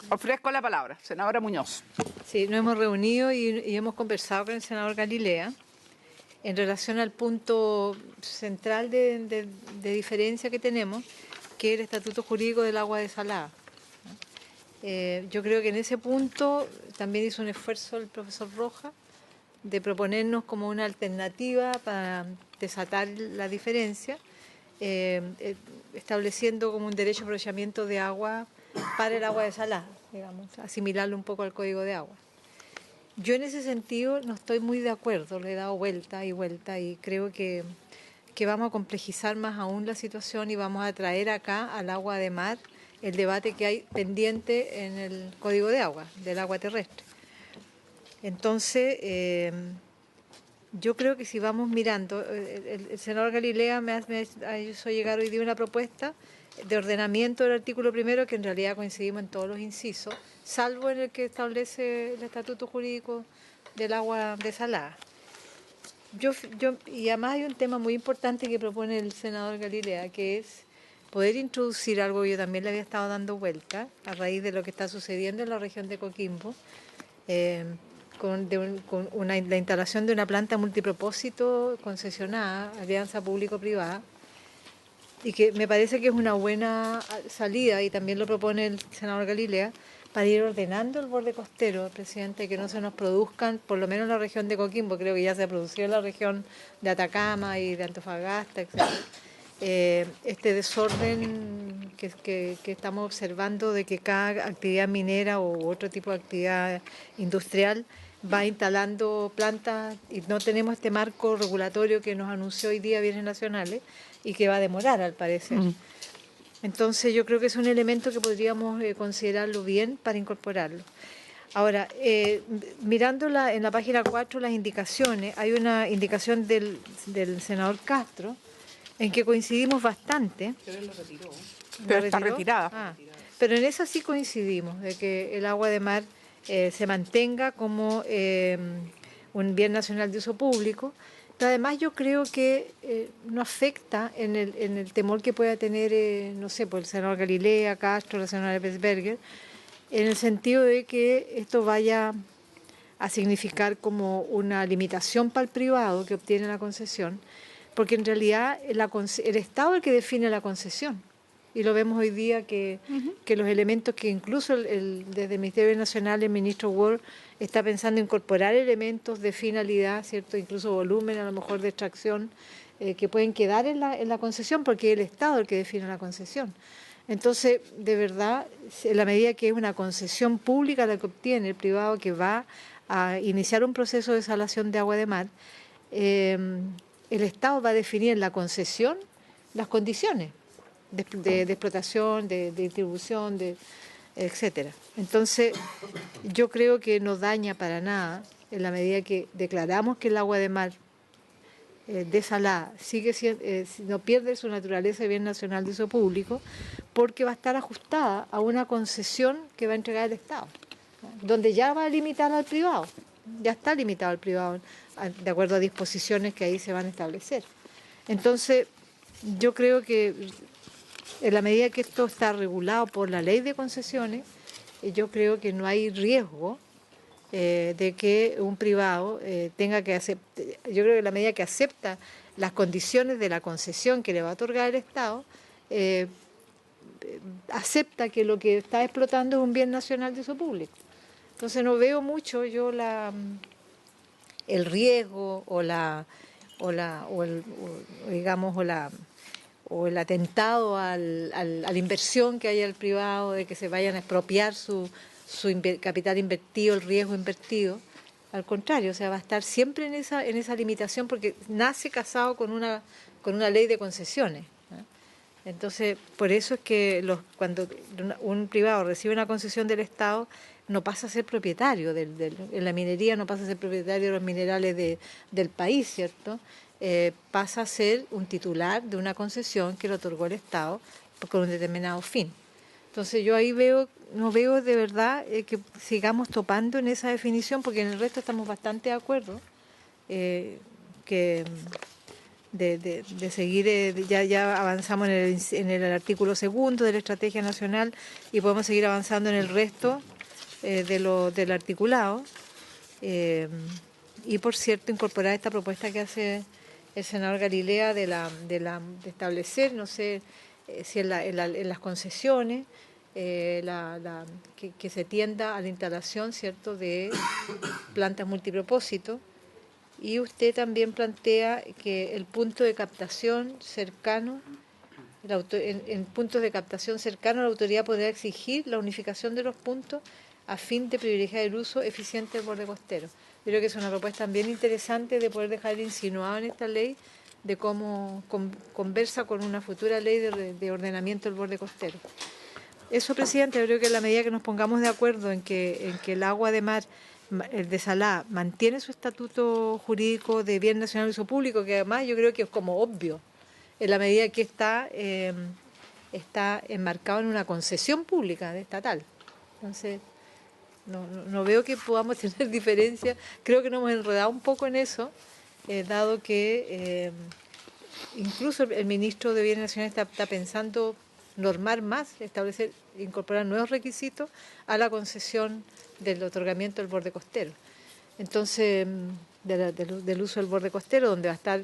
Ofrezco la palabra. Senadora Muñoz. Sí, nos hemos reunido y hemos conversado con el senador Galilea en relación al punto central de diferencia que tenemos, que es el estatuto jurídico del agua desalada. Yo creo que en ese punto también hizo un esfuerzo el profesor Rojas de proponernos como una alternativa para desatar la diferencia, estableciendo como un derecho de aprovechamiento de agua para el agua desalada, digamos, asimilarlo un poco al Código de Agua. Yo en ese sentido no estoy muy de acuerdo, le he dado vuelta y creo que vamos a complejizar más aún la situación y vamos a traer acá al agua de mar el debate que hay pendiente en el Código de Agua, del agua terrestre. Entonces, yo creo que si vamos mirando, el senador Galilea me hizo llegar hoy día una propuesta de ordenamiento del artículo primero, que en realidad coincidimos en todos los incisos, salvo en el que establece el estatuto jurídico del agua desalada. Y además hay un tema muy importante que propone el senador Galilea, que es poder introducir algo que yo también le había estado dando vuelta a raíz de lo que está sucediendo en la región de Coquimbo, con la instalación de una planta multipropósito concesionada, alianza público-privada, y que me parece que es una buena salida, y también lo propone el senador Galilea, para ir ordenando el borde costero, presidente, que no se nos produzcan, por lo menos en la región de Coquimbo, creo que ya se produció en la región de Atacama y de Antofagasta, etc. Este desorden que estamos observando de que cada actividad minera u otro tipo de actividad industrial va instalando plantas y no tenemos este marco regulatorio que nos anunció hoy día Bienes Nacionales y que va a demorar, al parecer. Entonces yo creo que es un elemento que podríamos considerarlo bien para incorporarlo. Ahora, mirando en la página 4 las indicaciones, hay una indicación del senador Castro en que coincidimos bastante. Pero él lo retiró. Pero está retirada. Pero en esa sí coincidimos, de que el agua de mar se mantenga como un bien nacional de uso público. Pero además yo creo que no afecta en el temor que pueda tener, no sé, por el senador Galilea, Castro, la senadora Pezberger, en el sentido de que esto vaya a significar como una limitación para el privado que obtiene la concesión, porque en realidad el Estado es el que define la concesión. Y lo vemos hoy día que los elementos que incluso desde el Ministerio Nacional el ministro Ward está pensando incorporar elementos de finalidad, ¿cierto? Incluso volumen a lo mejor de extracción que pueden quedar en la concesión porque es el Estado el que define la concesión. Entonces, de verdad, en la medida que es una concesión pública la que obtiene el privado que va a iniciar un proceso de desalación de agua de mar, el Estado va a definir en la concesión las condiciones de explotación, de distribución, etcétera. Entonces, yo creo que no daña para nada en la medida que declaramos que el agua de mar desalada sigue siendo, no pierde su naturaleza de bien nacional de uso público, porque va a estar ajustada a una concesión que va a entregar el Estado, donde ya va a limitar al privado, ya está limitado al privado, de acuerdo a disposiciones que ahí se van a establecer. Entonces, yo creo que en la medida que esto está regulado por la ley de concesiones, yo creo que no hay riesgo de que un privado tenga que aceptar. Yo creo que en la medida que acepta las condiciones de la concesión que le va a otorgar el Estado, acepta que lo que está explotando es un bien nacional de uso público. Entonces no veo mucho yo el riesgo o el atentado a la inversión que haya el privado, de que se vayan a expropiar su capital invertido, el riesgo invertido. Al contrario, o sea, va a estar siempre en esa limitación porque nace casado con una ley de concesiones. Entonces, por eso es que cuando un privado recibe una concesión del Estado, no pasa a ser propietario en la minería, no pasa a ser propietario de los minerales del país, ¿cierto? Pasa a ser un titular de una concesión que le otorgó el Estado con un determinado fin. Entonces yo ahí no veo de verdad que sigamos topando en esa definición, porque en el resto estamos bastante de acuerdo de seguir, ya avanzamos en el artículo 2 de la Estrategia Nacional y podemos seguir avanzando en el resto del articulado. Y por cierto, incorporar esta propuesta que hace el senador Galilea de establecer, no sé si en las concesiones, que se tienda a la instalación, ¿cierto?, de plantas multipropósito. Y usted también plantea que el punto de captación cercano, en puntos de captación cercano, la autoridad podrá exigir la unificación de los puntos a fin de privilegiar el uso eficiente del borde costero. Yo creo que es una propuesta bien interesante de poder dejar insinuado en esta ley de cómo conversa con una futura ley de ordenamiento del borde costero. Eso, presidente, yo creo que en la medida que nos pongamos de acuerdo en que el agua de mar desalada mantiene su estatuto jurídico de bien nacional de uso público, que además yo creo que es como obvio, en la medida que está enmarcado en una concesión pública estatal. Entonces, no veo que podamos tener diferencia. Creo que nos hemos enredado un poco en eso, dado que incluso el ministro de Bienes Nacionales está pensando normar más, incorporar nuevos requisitos a la concesión del otorgamiento del borde costero. Entonces, del uso del borde costero, donde va a estar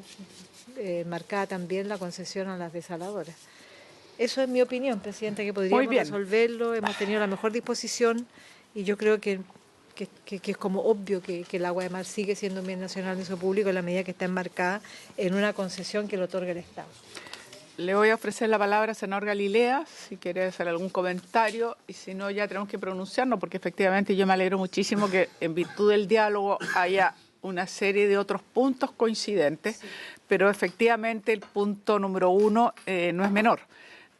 marcada también la concesión a las desaladoras. Eso es mi opinión, presidenta, que podríamos resolverlo. Hemos tenido la mejor disposición y yo creo que es como obvio que el agua de mar sigue siendo un bien nacional de uso público en la medida que está enmarcada en una concesión que lo otorga el Estado. Le voy a ofrecer la palabra al senador Galilea, si quiere hacer algún comentario, y si no, ya tenemos que pronunciarnos, porque efectivamente yo me alegro muchísimo que en virtud del diálogo haya una serie de otros puntos coincidentes, sí. Pero efectivamente el punto número 1 no es menor.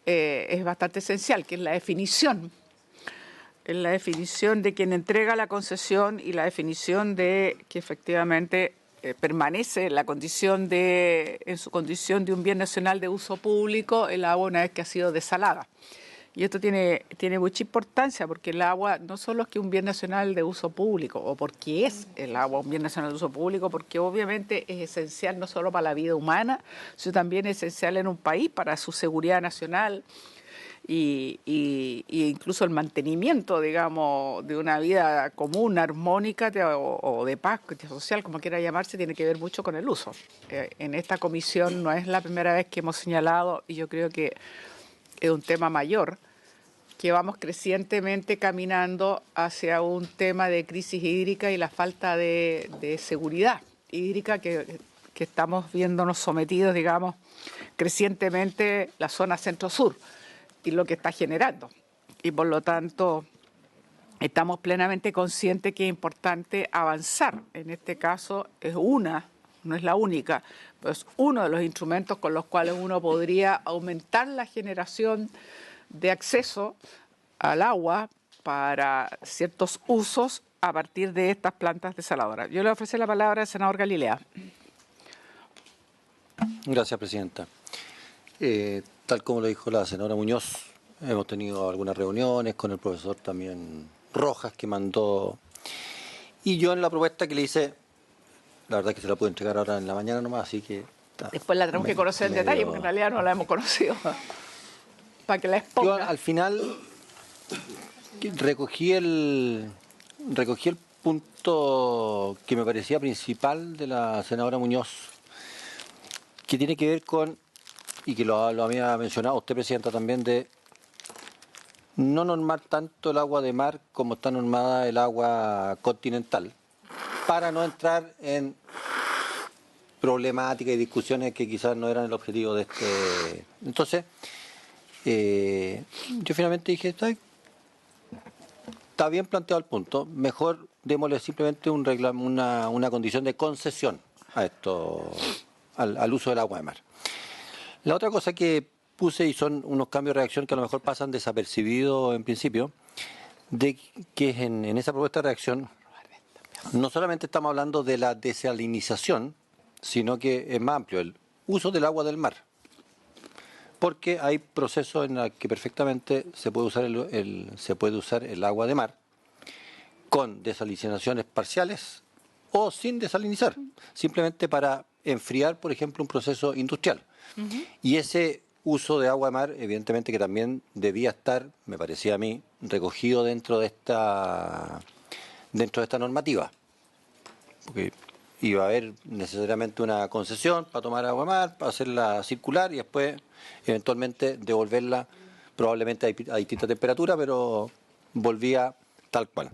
es bastante esencial, que es la definición. Es la definición de quien entrega la concesión y la definición de que efectivamente permanece en su condición de un bien nacional de uso público el agua una vez que ha sido desalada. Y esto tiene mucha importancia porque el agua no solo es que un bien nacional de uso público, o porque es el agua un bien nacional de uso público, porque obviamente es esencial no solo para la vida humana, sino también es esencial en un país para su seguridad nacional y incluso el mantenimiento, digamos, de una vida común, armónica o de paz social, como quiera llamarse, tiene que ver mucho con el uso. En esta comisión no es la primera vez que hemos señalado, y yo creo que es un tema mayor, que vamos crecientemente caminando hacia un tema de crisis hídrica y la falta de seguridad hídrica que estamos viéndonos sometidos, digamos, crecientemente la zona centro-sur y lo que está generando. Y por lo tanto, estamos plenamente conscientes que es importante avanzar. En este caso no es la única, pero es uno de los instrumentos con los cuales uno podría aumentar la generación de acceso al agua para ciertos usos a partir de estas plantas desaladoras. Yo le ofrecí la palabra al senador Galilea. Gracias, presidenta. Tal como lo dijo la senadora Muñoz, hemos tenido algunas reuniones con el profesor también Rojas que mandó. Y yo en la propuesta que le hice, la verdad es que se la puedo entregar ahora en la mañana nomás, así que... Después la tenemos que conocer en detalle, porque en realidad no la hemos conocido. Para que la exponga. Yo al final recogí el punto que me parecía principal de la senadora Muñoz, que tiene que ver con, y que lo había mencionado usted, presidenta, también, de no normar tanto el agua de mar como está normada el agua continental, para no entrar en problemáticas y discusiones que quizás no eran el objetivo de este. Entonces, yo finalmente dije, está bien planteado el punto, mejor démosle simplemente una condición de concesión a esto, al uso del agua de mar. La otra cosa que puse, y son unos cambios de reacción que a lo mejor pasan desapercibidos en principio, de que en esa propuesta de reacción no solamente estamos hablando de la desalinización, sino que es más amplio, el uso del agua del mar. Porque hay procesos en los que perfectamente se puede usar el agua de mar con desalinizaciones parciales o sin desalinizar, simplemente para enfriar, por ejemplo, un proceso industrial. Y ese uso de agua de mar, evidentemente que también debía estar, me parecía a mí, recogido dentro de esta normativa. Porque iba a haber necesariamente una concesión para tomar agua de mar, para hacerla circular y después eventualmente devolverla probablemente a distinta temperatura, pero volvía tal cual.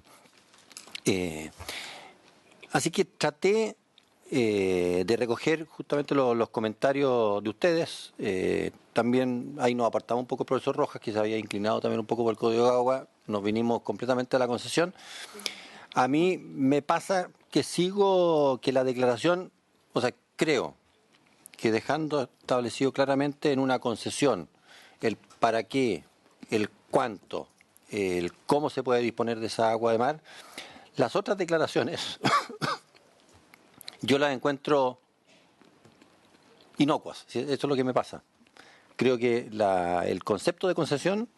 Así que traté de recoger justamente los comentarios de ustedes. También ahí nos apartaba un poco el profesor Rojas, que se había inclinado también un poco por el Código de Agua. Nos vinimos completamente a la concesión. A mí me pasa que la declaración, o sea, creo que dejando establecido claramente en una concesión el para qué, el cuánto, el cómo se puede disponer de esa agua de mar, las otras declaraciones yo las encuentro inocuas. Eso es lo que me pasa. Creo que el concepto de concesión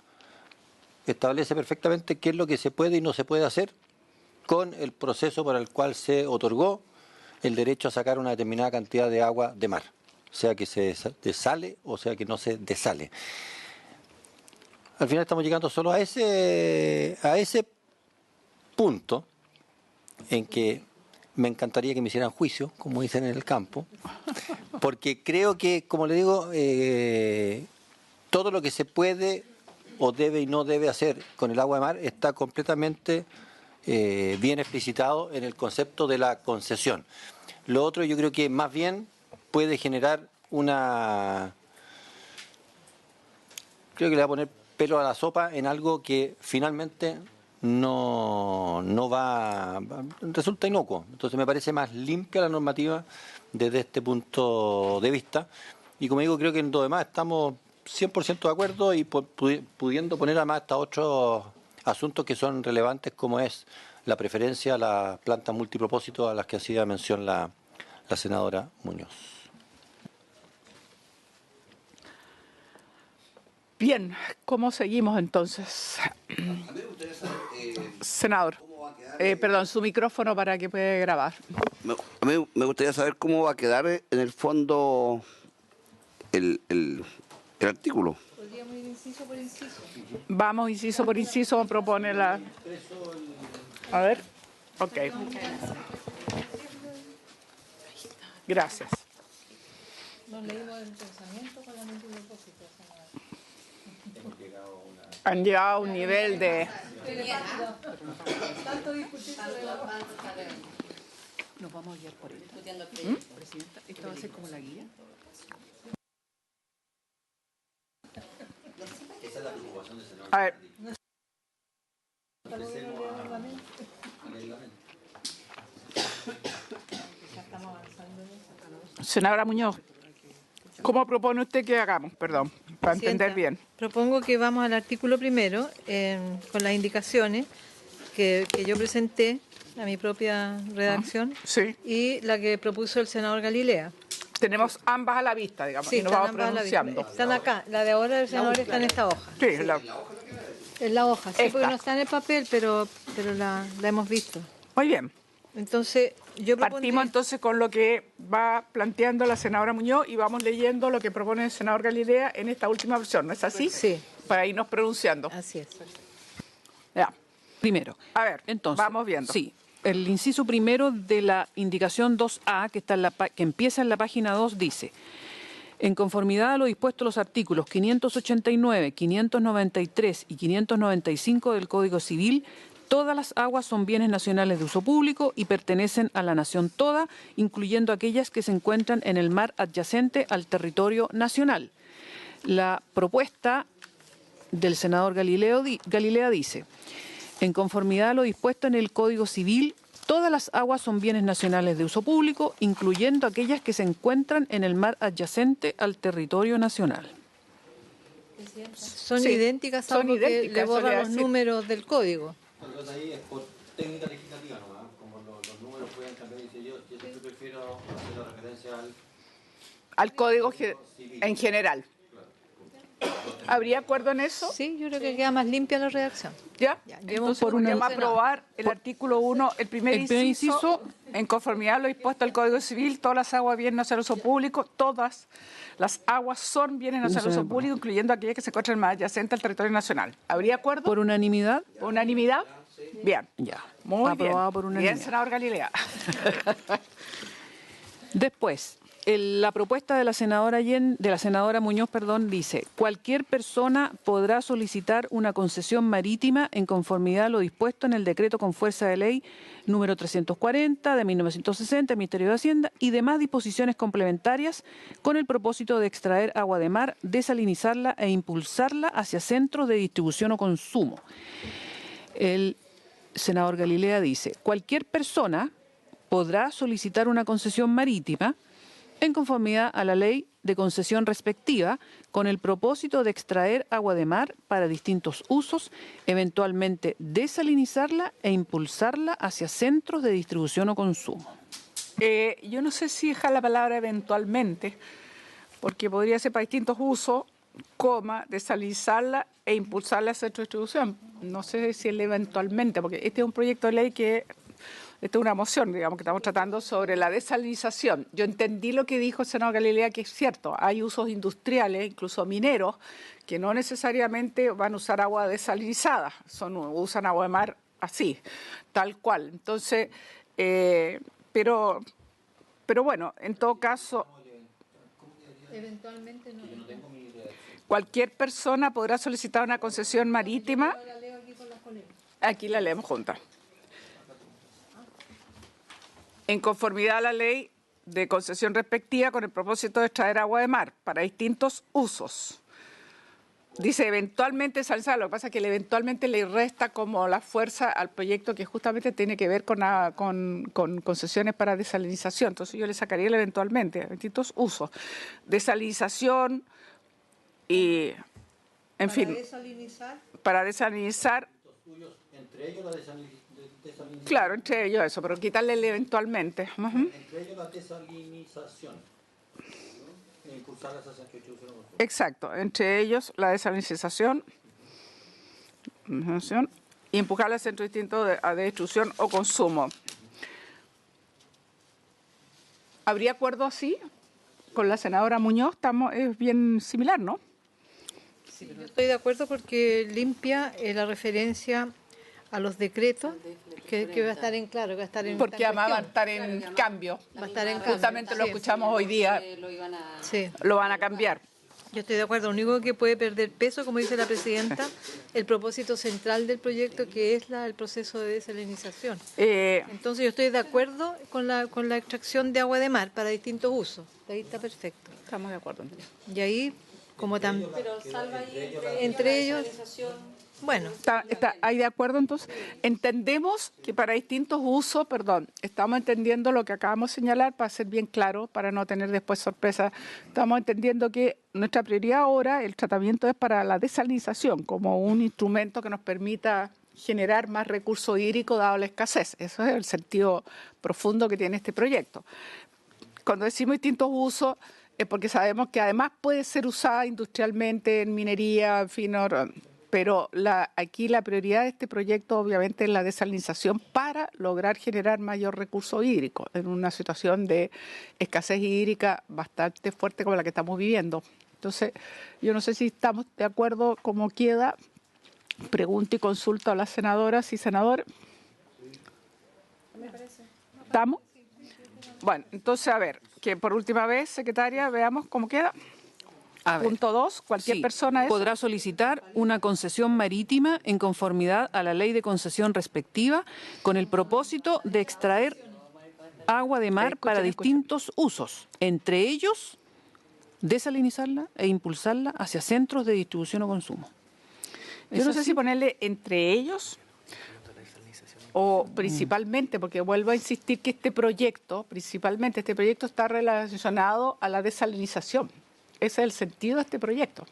establece perfectamente qué es lo que se puede y no se puede hacer con el proceso para el cual se otorgó el derecho a sacar una determinada cantidad de agua de mar, sea que se desale o sea que no se desale. Al final estamos llegando solo a ese punto en que me encantaría que me hicieran juicio, como dicen en el campo, porque creo que, como le digo, todo lo que se puede o debe y no debe hacer con el agua de mar está completamente bien explicitado en el concepto de la concesión. Lo otro yo creo que más bien puede generar creo que le va a poner pelo a la sopa en algo que finalmente no resulta inocuo. Entonces me parece más limpia la normativa desde este punto de vista. Y como digo, creo que en lo demás estamos 100% de acuerdo y pudiendo poner además hasta otros asuntos que son relevantes, como es la preferencia a las plantas multipropósito a las que hacía mención la senadora Muñoz. Bien, ¿cómo seguimos entonces? Senador, perdón, su micrófono para que pueda grabar. A mí me gustaría saber cómo va a quedar en el fondo el artículo. ¿Podríamos ir inciso por inciso? Vamos inciso por inciso, propone la... A ver, ok. Gracias. Nos leímos el pensamiento con la multipropósito. Han llegado a un nivel de... Tanto discutir sobre la... Nos vamos a guiar por esta. Presidenta, ¿esta va a ser como la guía? A ver. Senadora Muñoz, ¿cómo propone usted que hagamos? Perdón, para entender bien. Propongo que vamos al artículo primero con las indicaciones que yo presenté a mi propia redacción Sí, y la que propuso el senador Galilea. tenemos ambas a la vista, digamos, Sí, y nos están vamos ambas a la vista. pronunciando. Están acá. La de ahora del senador está en esta hoja. Sí, En la hoja, sí, Esta. porque no está en el papel, pero la hemos visto. muy bien. Entonces, yo Partimos propondría... entonces con lo que va planteando la senadora Muñoz y vamos leyendo lo que propone el senador Galilea en esta última versión, ¿no es así? Sí. Para irnos pronunciando. Así es. Ya. Primero. A ver, Entonces, vamos viendo. Sí, el inciso primero de la indicación 2A, que, está en que empieza en la página 2, dice: en conformidad a lo dispuesto en los artículos 589, 593 y 595 del Código Civil, todas las aguas son bienes nacionales de uso público y pertenecen a la nación toda, incluyendo aquellas que se encuentran en el mar adyacente al territorio nacional. La propuesta del senador Galilea dice: en conformidad a lo dispuesto en el Código Civil, todas las aguas son bienes nacionales de uso público, incluyendo aquellas que se encuentran en el mar adyacente al territorio nacional. Son Sí, idénticas, son salvo que idénticas, le borran solía los decir. números del código. Entonces ahí es por técnica legislativa nomás, como los números pueden cambiar, dice yo siempre prefiero hacer la referencia Al código en general. ¿Habría acuerdo en eso? Sí, yo creo que queda más limpia la redacción. ¿Ya? Ya, Entonces, por una- vamos a aprobar el artículo 1, el primer el primer inciso, en conformidad a lo dispuesto al Código Civil, todas las aguas bienes nacionales de uso público, todas las aguas son bienes nacionales de uso público, incluyendo aquellas que se encuentran más adyacentes al territorio nacional. ¿Habría acuerdo? ¿Por unanimidad? ¿Unanimidad? Bien. Ya. Muy Aprobado bien. por Bien, unanimidad. senador Galilea. Después, la propuesta de la senadora Muñoz, dice: cualquier persona podrá solicitar una concesión marítima en conformidad a lo dispuesto en el decreto con fuerza de ley número 340 de 1960 del Ministerio de Hacienda y demás disposiciones complementarias con el propósito de extraer agua de mar, desalinizarla e impulsarla hacia centros de distribución o consumo. El senador Galilea dice: cualquier persona podrá solicitar una concesión marítima en conformidad a la ley de concesión respectiva, con el propósito de extraer agua de mar para distintos usos, eventualmente desalinizarla e impulsarla hacia centros de distribución o consumo. Yo no sé si dejar la palabra eventualmente, porque podría ser para distintos usos, desalinizarla e impulsarla hacia centros de distribución. No sé si el eventualmente, porque este es un proyecto de ley esta es una moción, digamos, que estamos tratando sobre la desalinización. Yo entendí lo que dijo el senador Galilea, que es cierto, hay usos industriales, incluso mineros, que no necesariamente van a usar agua desalinizada, usan agua de mar así, tal cual. Entonces, pero bueno, en todo caso, Eventualmente no. cualquier persona podrá solicitar una concesión marítima. Aquí la leemos juntas. En conformidad a la ley de concesión respectiva con el propósito de extraer agua de mar para distintos usos. Dice eventualmente desalinizar, lo que pasa es que eventualmente le resta como la fuerza al proyecto que justamente tiene que ver con concesiones para desalinización. Entonces yo le sacaría el eventualmente, distintos usos. Desalinización y, en fin, desalinizar. para desalinizar. Entre ellos la desalinización. Claro, entre ellos eso, pero quitarle el eventualmente. Entre ellos la desalinización. ¿No? E impulsar la distribución. Exacto, entre ellos la desalinización y empujar al centro distinto de distribución o consumo. ¿Habría acuerdo así? Con la senadora Muñoz es bien similar, ¿no? Sí, yo estoy de acuerdo porque limpia la referencia a los decretos que va a estar en claro, que va a estar en Porque además va a cuestión. estar en cambio. Va a estar en cambio. Justamente lo Sí. escuchamos hoy día, Sí, lo van a cambiar. yo estoy de acuerdo. Lo único que puede perder peso, como dice la presidenta, el propósito central del proyecto, que es el proceso de desalinización. Entonces yo estoy de acuerdo con la extracción de agua de mar para distintos usos. Ahí está perfecto. Estamos de acuerdo. Y ahí, como también... Pero salva ahí Entre ellos... Bueno, ¿Hay de acuerdo entonces? Entendemos que para distintos usos, estamos entendiendo lo que acabamos de señalar para ser bien claro, para no tener después sorpresas. Estamos entendiendo que nuestra prioridad ahora, el tratamiento es para la desalinización, como un instrumento que nos permita generar más recursos hídricos dado la escasez. Eso es el sentido profundo que tiene este proyecto. Cuando decimos distintos usos, es porque sabemos que además puede ser usada industrialmente, en minería, en fin, pero aquí la prioridad de este proyecto obviamente es la desalinización para lograr generar mayor recurso hídrico en una situación de escasez hídrica bastante fuerte como la que estamos viviendo. Entonces, yo no sé si estamos de acuerdo cómo queda. Pregunto y consulto a las senadoras y senadores. ¿Estamos? Bueno, entonces, a ver, que por última vez, secretaria, veamos cómo queda. A ver, Punto 2, cualquier sí, persona podrá solicitar una concesión marítima en conformidad a la ley de concesión respectiva con el propósito de extraer agua de mar para distintos usos, entre ellos desalinizarla e impulsarla hacia centros de distribución o consumo. Yo no sé si ponerle entre ellos o principalmente, porque vuelvo a insistir que este proyecto está relacionado a la desalinización. Ese es el sentido de este proyecto.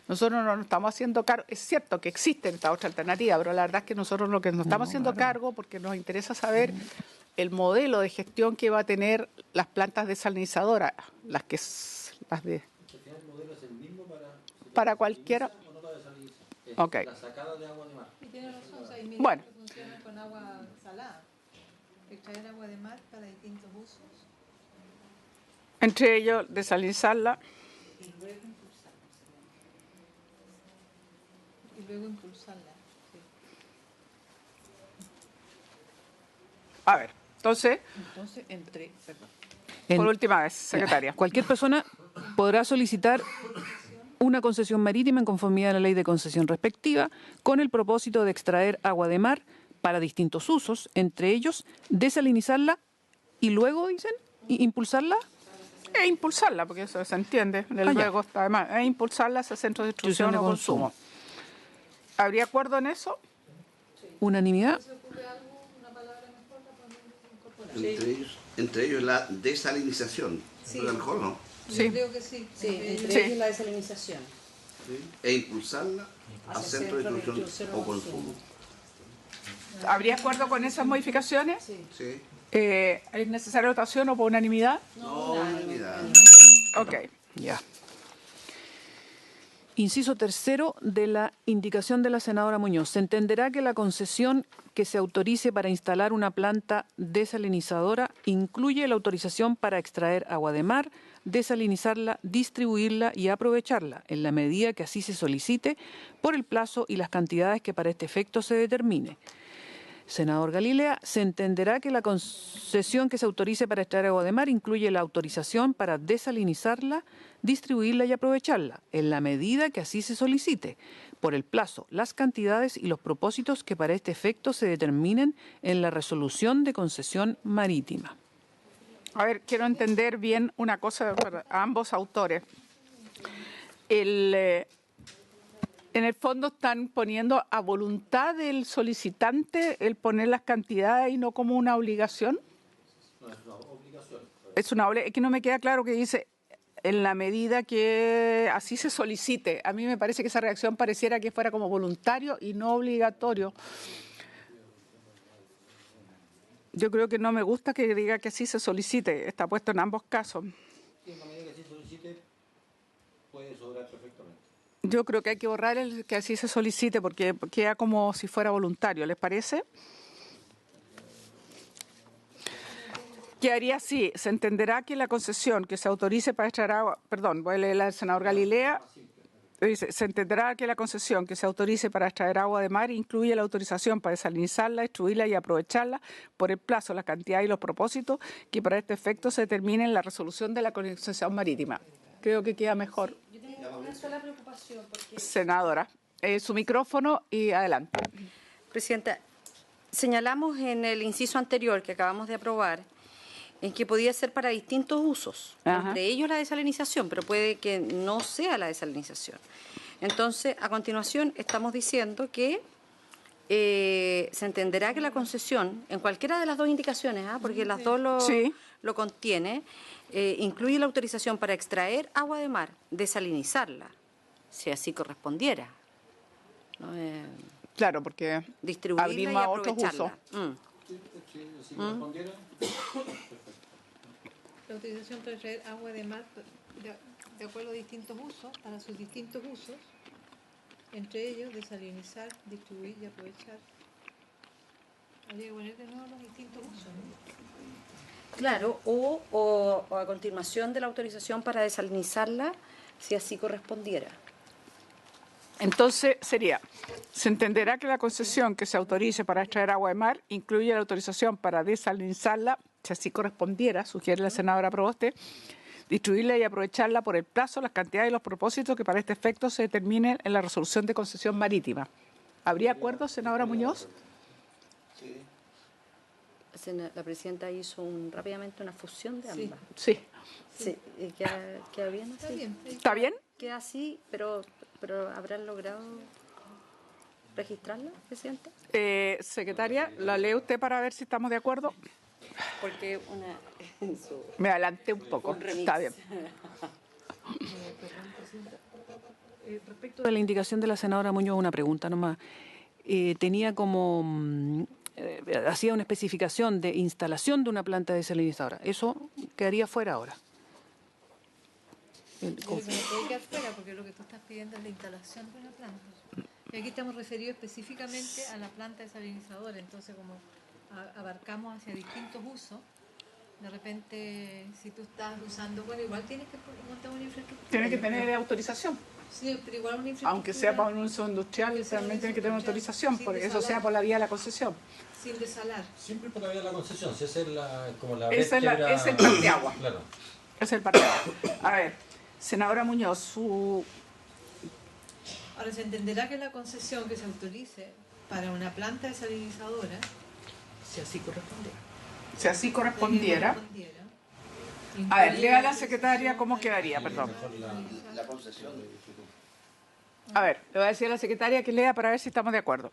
Nosotros no nos estamos haciendo cargo, es cierto que existe esta otra alternativa, pero la verdad es que nosotros lo que nos estamos haciendo cargo, porque nos interesa saber el modelo de gestión que va a tener las plantas desalinizadoras, las de... Para cualquiera... Ok. La sacada de agua de mar. y tiene razón, o sea, hay mineros Bueno. que funcionan con agua salada. Extraer agua de mar para distintos usos. Entre ellos, desalinizarla. Y luego impulsarla. Sí. A ver, entonces, En- por última vez, secretaria. Cualquier persona podrá solicitar una concesión marítima en conformidad a la ley de concesión respectiva con el propósito de extraer agua de mar para distintos usos, entre ellos desalinizarla y luego, dicen, impulsarla. E impulsarla, porque eso se entiende, el ya. luego está además, e impulsarla hacia centros de distribución o consumo. ¿Habría acuerdo en eso? Unanimidad. Entre ellos la desalinización. Sí. A lo mejor no. Sí. Yo creo que sí. Sí, entre Sí. ellos la desalinización. E impulsarla al centro de distribución o consumo. ¿Habría acuerdo con esas modificaciones? Sí. ¿Es necesaria votación o por unanimidad? No, unanimidad. Ok. Ya. Inciso tercero de la indicación de la senadora Muñoz. Se entenderá que la concesión que se autorice para instalar una planta desalinizadora incluye la autorización para extraer agua de mar, desalinizarla, distribuirla y aprovecharla en la medida que así se solicite por el plazo y las cantidades que para este efecto se determine. Senador Galilea, se entenderá que la concesión que se autorice para extraer agua de mar incluye la autorización para desalinizarla, distribuirla y aprovecharla, en la medida que así se solicite, por el plazo, las cantidades y los propósitos que para este efecto se determinen en la resolución de concesión marítima. A ver, quiero entender bien una cosa a ambos autores. En el fondo están poniendo a voluntad del solicitante el poner las cantidades y no como una obligación. No, es una obligación. Es una obligación. Es que no me queda claro que dice en la medida que así se solicite. A mí me parece que esa reacción pareciera que fuera como voluntario y no obligatorio. Yo creo que no me gusta que diga que así se solicite. Está puesto en ambos casos. En la medida que así se solicite, puede sobrar perfectamente. Yo creo que hay que borrar el que así se solicite porque queda como si fuera voluntario. ¿Les parece? Quedaría así. Se entenderá que la concesión que se autorice para extraer agua... Perdón, voy a leer la del senador Galilea. Dice, se entenderá que la concesión que se autorice para extraer agua de mar incluye la autorización para desalinizarla, distribuirla y aprovecharla por el plazo, la cantidad y los propósitos que para este efecto se determinen en la resolución de la concesión marítima. Creo que queda mejor. Yo tengo una sola preocupación. Porque... Senadora, su micrófono y adelante. Presidenta, señalamos en el inciso anterior que acabamos de aprobar en que podía ser para distintos usos, entre ellos la desalinización, pero puede que no sea la desalinización. Entonces, a continuación, estamos diciendo que se entenderá que la concesión, en cualquiera de las dos indicaciones, porque las dos lo contiene, incluye la autorización para extraer agua de mar, desalinizarla, si así correspondiera. ¿No? Claro, porque distribuirla y a otros usos. Si correspondiera... La autorización para extraer agua de mar de acuerdo a distintos usos, para sus distintos usos, entre ellos desalinizar, distribuir y aprovechar. Habría que poner de nuevo los distintos usos, ¿no? Claro, o a continuación de la autorización para desalinizarla, si así correspondiera. Entonces sería, se entenderá que la concesión que se autorice para extraer agua de mar incluye la autorización para desalinizarla, si así correspondiera, sugiere la senadora Proboste, distribuirla y aprovecharla por el plazo, las cantidades y los propósitos que para este efecto se determinen en la resolución de concesión marítima. ¿Habría acuerdo, senadora Muñoz? Sí. La presidenta hizo rápidamente una fusión de ambas. Sí. Sí. ¿Queda bien así? Está bien. ¿Está bien? Queda así, pero ¿habrán logrado registrarla, presidenta? Secretaria, ¿la lee usted para ver si estamos de acuerdo? Porque me adelanté un poco. Está bien. Respecto de la indicación de la senadora Muñoz, una pregunta nomás. Tenía como... hacía una especificación de instalación de una planta desalinizadora. Eso quedaría fuera ahora. Pero que no puede quedar fuera porque lo que tú estás pidiendo es la instalación de una planta. Y aquí estamos referidos específicamente a la planta desalinizadora, entonces como abarcamos hacia distintos usos, de repente si tú estás usando, bueno, igual tienes que montar una infraestructura. Tiene que tener autorización. Sí, pero igual una infraestructura. Aunque sea para un uso industrial, también tiene que tener autorización, porque eso sea por la vía de la concesión. Sin desalar. Siempre por la vía de la concesión, si esa es como la es el parteagua. Claro. Es el parteagua. A ver, senadora Muñoz, Ahora se entenderá que la concesión que se autorice para una planta desalinizadora, si así correspondiera. A ver, lea a la secretaria cómo quedaría, perdón. La concesión. A ver, le voy a decir a la secretaria que lea para ver si estamos de acuerdo.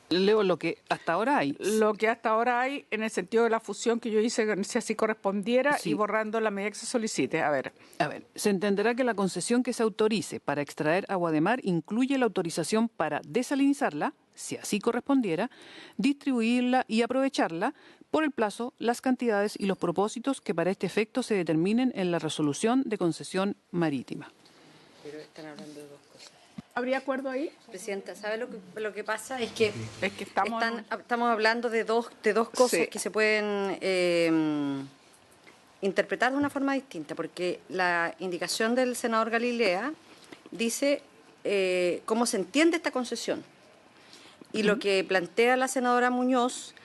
Leo lo que hasta ahora hay. Lo que hasta ahora hay en el sentido de la fusión que yo hice, si así correspondiera, y borrando la medida que se solicite. A ver, se entenderá que la concesión que se autorice para extraer agua de mar incluye la autorización para desalinizarla, si así correspondiera, distribuirla y aprovecharla por el plazo, las cantidades y los propósitos que para este efecto se determinen en la resolución de concesión marítima. Pero están hablando de dos cosas. ¿habría acuerdo ahí? Presidenta, ¿sabe lo que pasa? Es que estamos hablando de dos cosas que se pueden interpretar de una forma distinta, porque la indicación del senador Galilea dice cómo se entiende esta concesión. Y lo que plantea la senadora Muñoz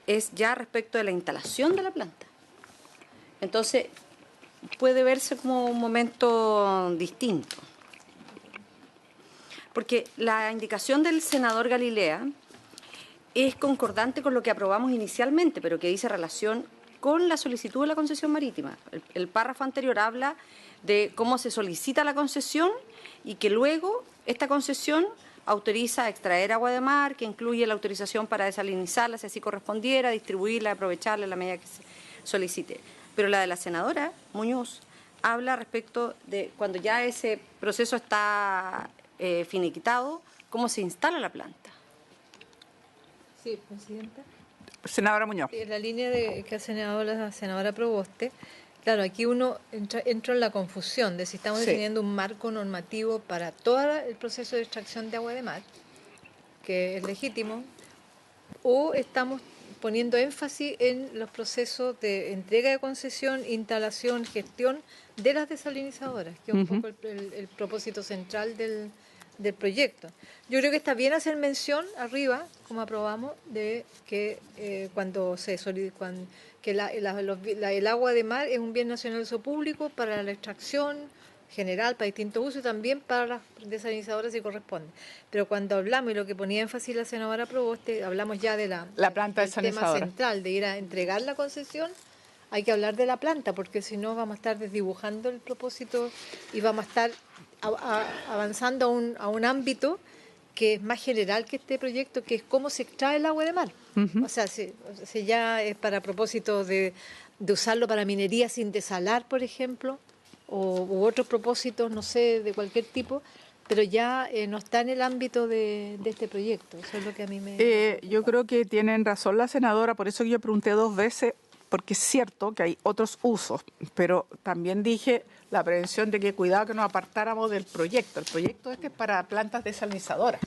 es ya respecto de la instalación de la planta. Entonces, puede verse como un momento distinto. Porque la indicación del senador Galilea es concordante con lo que aprobamos inicialmente, pero que dice relación con la solicitud de la concesión marítima. El párrafo anterior habla de cómo se solicita la concesión y que luego esta concesión autoriza a extraer agua de mar, que incluye la autorización para desalinizarla, si así correspondiera, distribuirla, aprovecharla a la medida que se solicite. Pero la de la senadora Muñoz habla respecto de cuando ya ese proceso está finiquitado, cómo se instala la planta. Sí, Presidenta. Senadora Muñoz. En la línea que ha señalado la senadora Proboste, claro, aquí uno entra en la confusión de si estamos definiendo un marco normativo para todo el proceso de extracción de agua de mar, que es legítimo, o estamos poniendo énfasis en los procesos de entrega de concesión, instalación, gestión de las desalinizadoras, que es un poco el propósito central del proyecto. Yo creo que está bien hacer mención arriba, como aprobamos, de que el agua de mar es un bien nacional de uso público para la extracción general, para distintos usos y también para las desalinizadoras si corresponde. Pero cuando hablamos, y lo que ponía énfasis la senadora Proboste, hablamos ya de la planta desalinizadora. Tema central de ir a entregar la concesión. Hay que hablar de la planta, porque si no vamos a estar desdibujando el propósito y vamos a estar avanzando a un ámbito que es más general que este proyecto, que es cómo se extrae el agua de mar. O sea, si ya es para propósito de usarlo para minería sin desalar, por ejemplo, u otros propósitos, no sé, de cualquier tipo, pero ya no está en el ámbito de este proyecto. Eso es lo que a mí me... Yo creo que tienen razón la senadora, por eso yo pregunté 2 veces, porque es cierto que hay otros usos, pero también dije la prevención de que cuidado que nos apartáramos del proyecto. El proyecto este es para plantas desalinizadoras.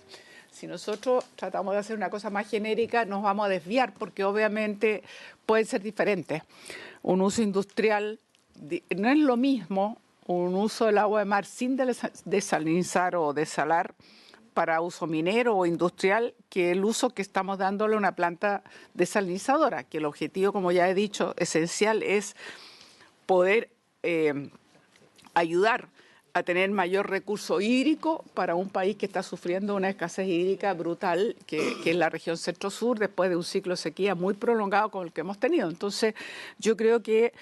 Si nosotros tratamos de hacer una cosa más genérica, nos vamos a desviar, porque obviamente pueden ser diferentes. Un uso industrial no es lo mismo un uso del agua de mar sin desalinizar o desalar para uso minero o industrial que el uso que estamos dándole a una planta desalinizadora, que el objetivo, como ya he dicho, esencial es poder ayudar a tener mayor recurso hídrico para un país que está sufriendo una escasez hídrica brutal, que es la región centro-sur, después de un ciclo de sequía muy prolongado como el que hemos tenido. Entonces, yo creo que,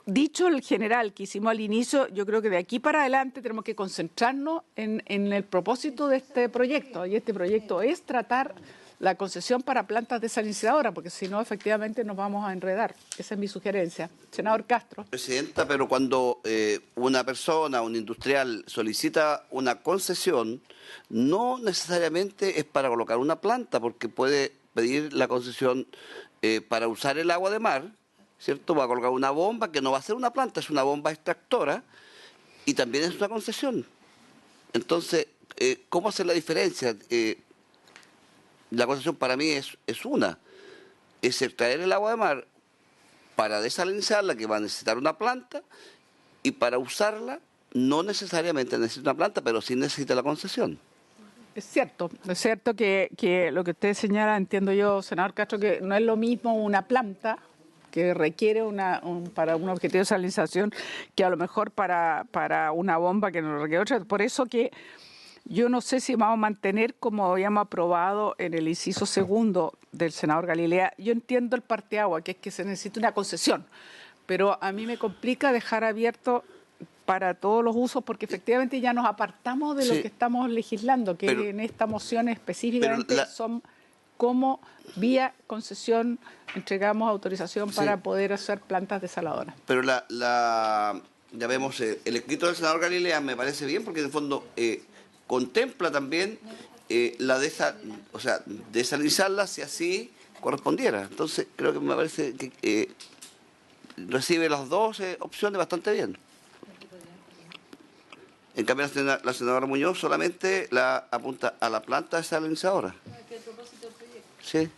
dicho el general que hicimos al inicio, yo creo que de aquí para adelante tenemos que concentrarnos en el propósito de este proyecto. Y este proyecto es tratar la concesión para plantas desalinizadoras, porque si no, efectivamente nos vamos a enredar. Esa es mi sugerencia. Senador Castro. Presidenta, pero cuando una persona, un industrial, solicita una concesión, no necesariamente es para colocar una planta, porque puede pedir la concesión para usar el agua de mar, ¿cierto? Va a colocar una bomba, que no va a ser una planta, es una bomba extractora, y también es una concesión. Entonces, ¿cómo hacer la diferencia? La concesión para mí es extraer el agua de mar para desalinizarla, que va a necesitar una planta, y para usarla no necesariamente necesita una planta, pero sí necesita la concesión. Es cierto que lo que usted señala, entiendo yo, senador Castro, que no es lo mismo una planta que requiere para un objetivo de desalinización que a lo mejor para una bomba que no requiere otra. Por eso que yo no sé si vamos a mantener como habíamos aprobado en el inciso segundo del senador Galilea. Yo entiendo el parteagua, que es que se necesita una concesión, pero a mí me complica dejar abierto para todos los usos, porque efectivamente ya nos apartamos de lo que estamos legislando, que en esta moción específicamente son cómo vía concesión entregamos autorización para poder hacer plantas desaladoras. Pero ya vemos, el escrito del senador Galilea me parece bien, porque en el fondo contempla también desalinizarla si así correspondiera. Entonces creo que me parece que recibe las dos opciones bastante bien. En cambio, la senadora Muñoz solamente la apunta a la planta desalinizadora. Sí.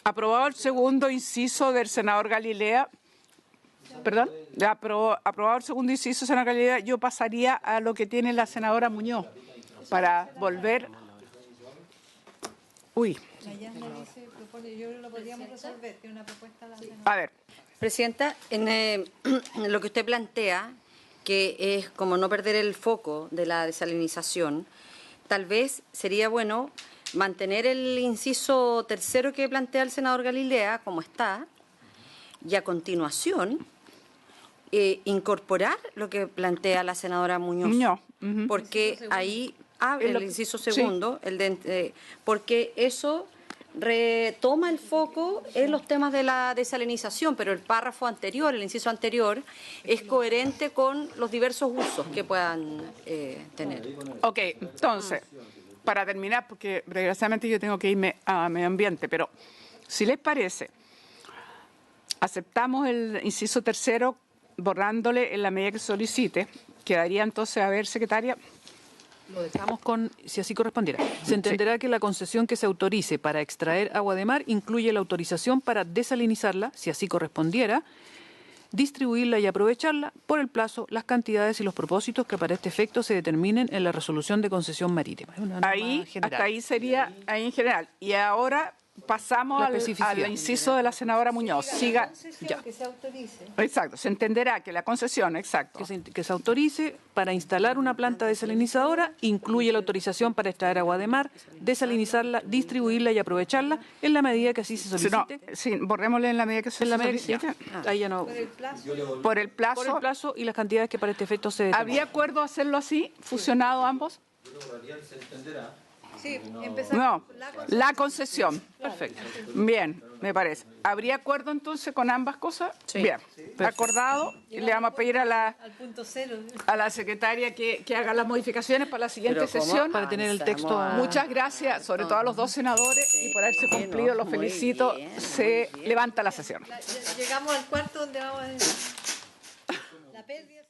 Aprobado el segundo inciso del senador Galilea, aprobado el segundo inciso, senador Galilea, yo pasaría a lo que tiene la senadora Muñoz para volver. A ver. Presidenta, en lo que usted plantea, que es como no perder el foco de la desalinización, tal vez sería bueno mantener el inciso tercero que plantea el senador Galilea como está, y a continuación incorporar lo que plantea la senadora Muñoz. Porque ahí el inciso segundo, porque eso retoma el foco en los temas de la desalinización, pero el párrafo anterior, el inciso anterior, es coherente con los diversos usos que puedan tener. Ok, entonces, para terminar, porque desgraciadamente yo tengo que irme a medio ambiente, pero si les parece, aceptamos el inciso tercero borrándole en la medida que solicite. Quedaría entonces, a ver, secretaria. Lo dejamos con, si así correspondiera. Se entenderá que la concesión que se autorice para extraer agua de mar incluye la autorización para desalinizarla, si así correspondiera, distribuirla y aprovecharla por el plazo, las cantidades y los propósitos que para este efecto se determinen en la resolución de concesión marítima. Es una norma Ahí, general. hasta ahí sería, ahí en general. Y ahora pasamos La al especificidad. inciso de la senadora Muñoz. Siga. Ya. Que se autorice. Exacto, se entenderá que la concesión, exacto. Que se autorice para instalar una planta desalinizadora, incluye la autorización para extraer agua de mar, desalinizarla, distribuirla y aprovecharla en la medida que así se Si no, solicite. sí, borrémosle en la medida que se En la medida que- solicite. Ahí ya no. Por el plazo. Por el plazo. Por el plazo y las cantidades que para este efecto se determinen. ¿Habría acuerdo a hacerlo así, fusionado ambos? Sí, empezar No, con la la concesión. Perfecto. Bien, me parece. ¿Habría acuerdo entonces con ambas cosas? Sí. Bien, acordado. Y le vamos a pedir a la punto cero. secretaria que haga las modificaciones para la siguiente Pero ¿cómo sesión. Para tener el texto- Muchas gracias, sobre todo a los dos senadores, y por haberse cumplido, los muy felicito. bien, Se llegamos al cuarto donde vamos a... La pérdida...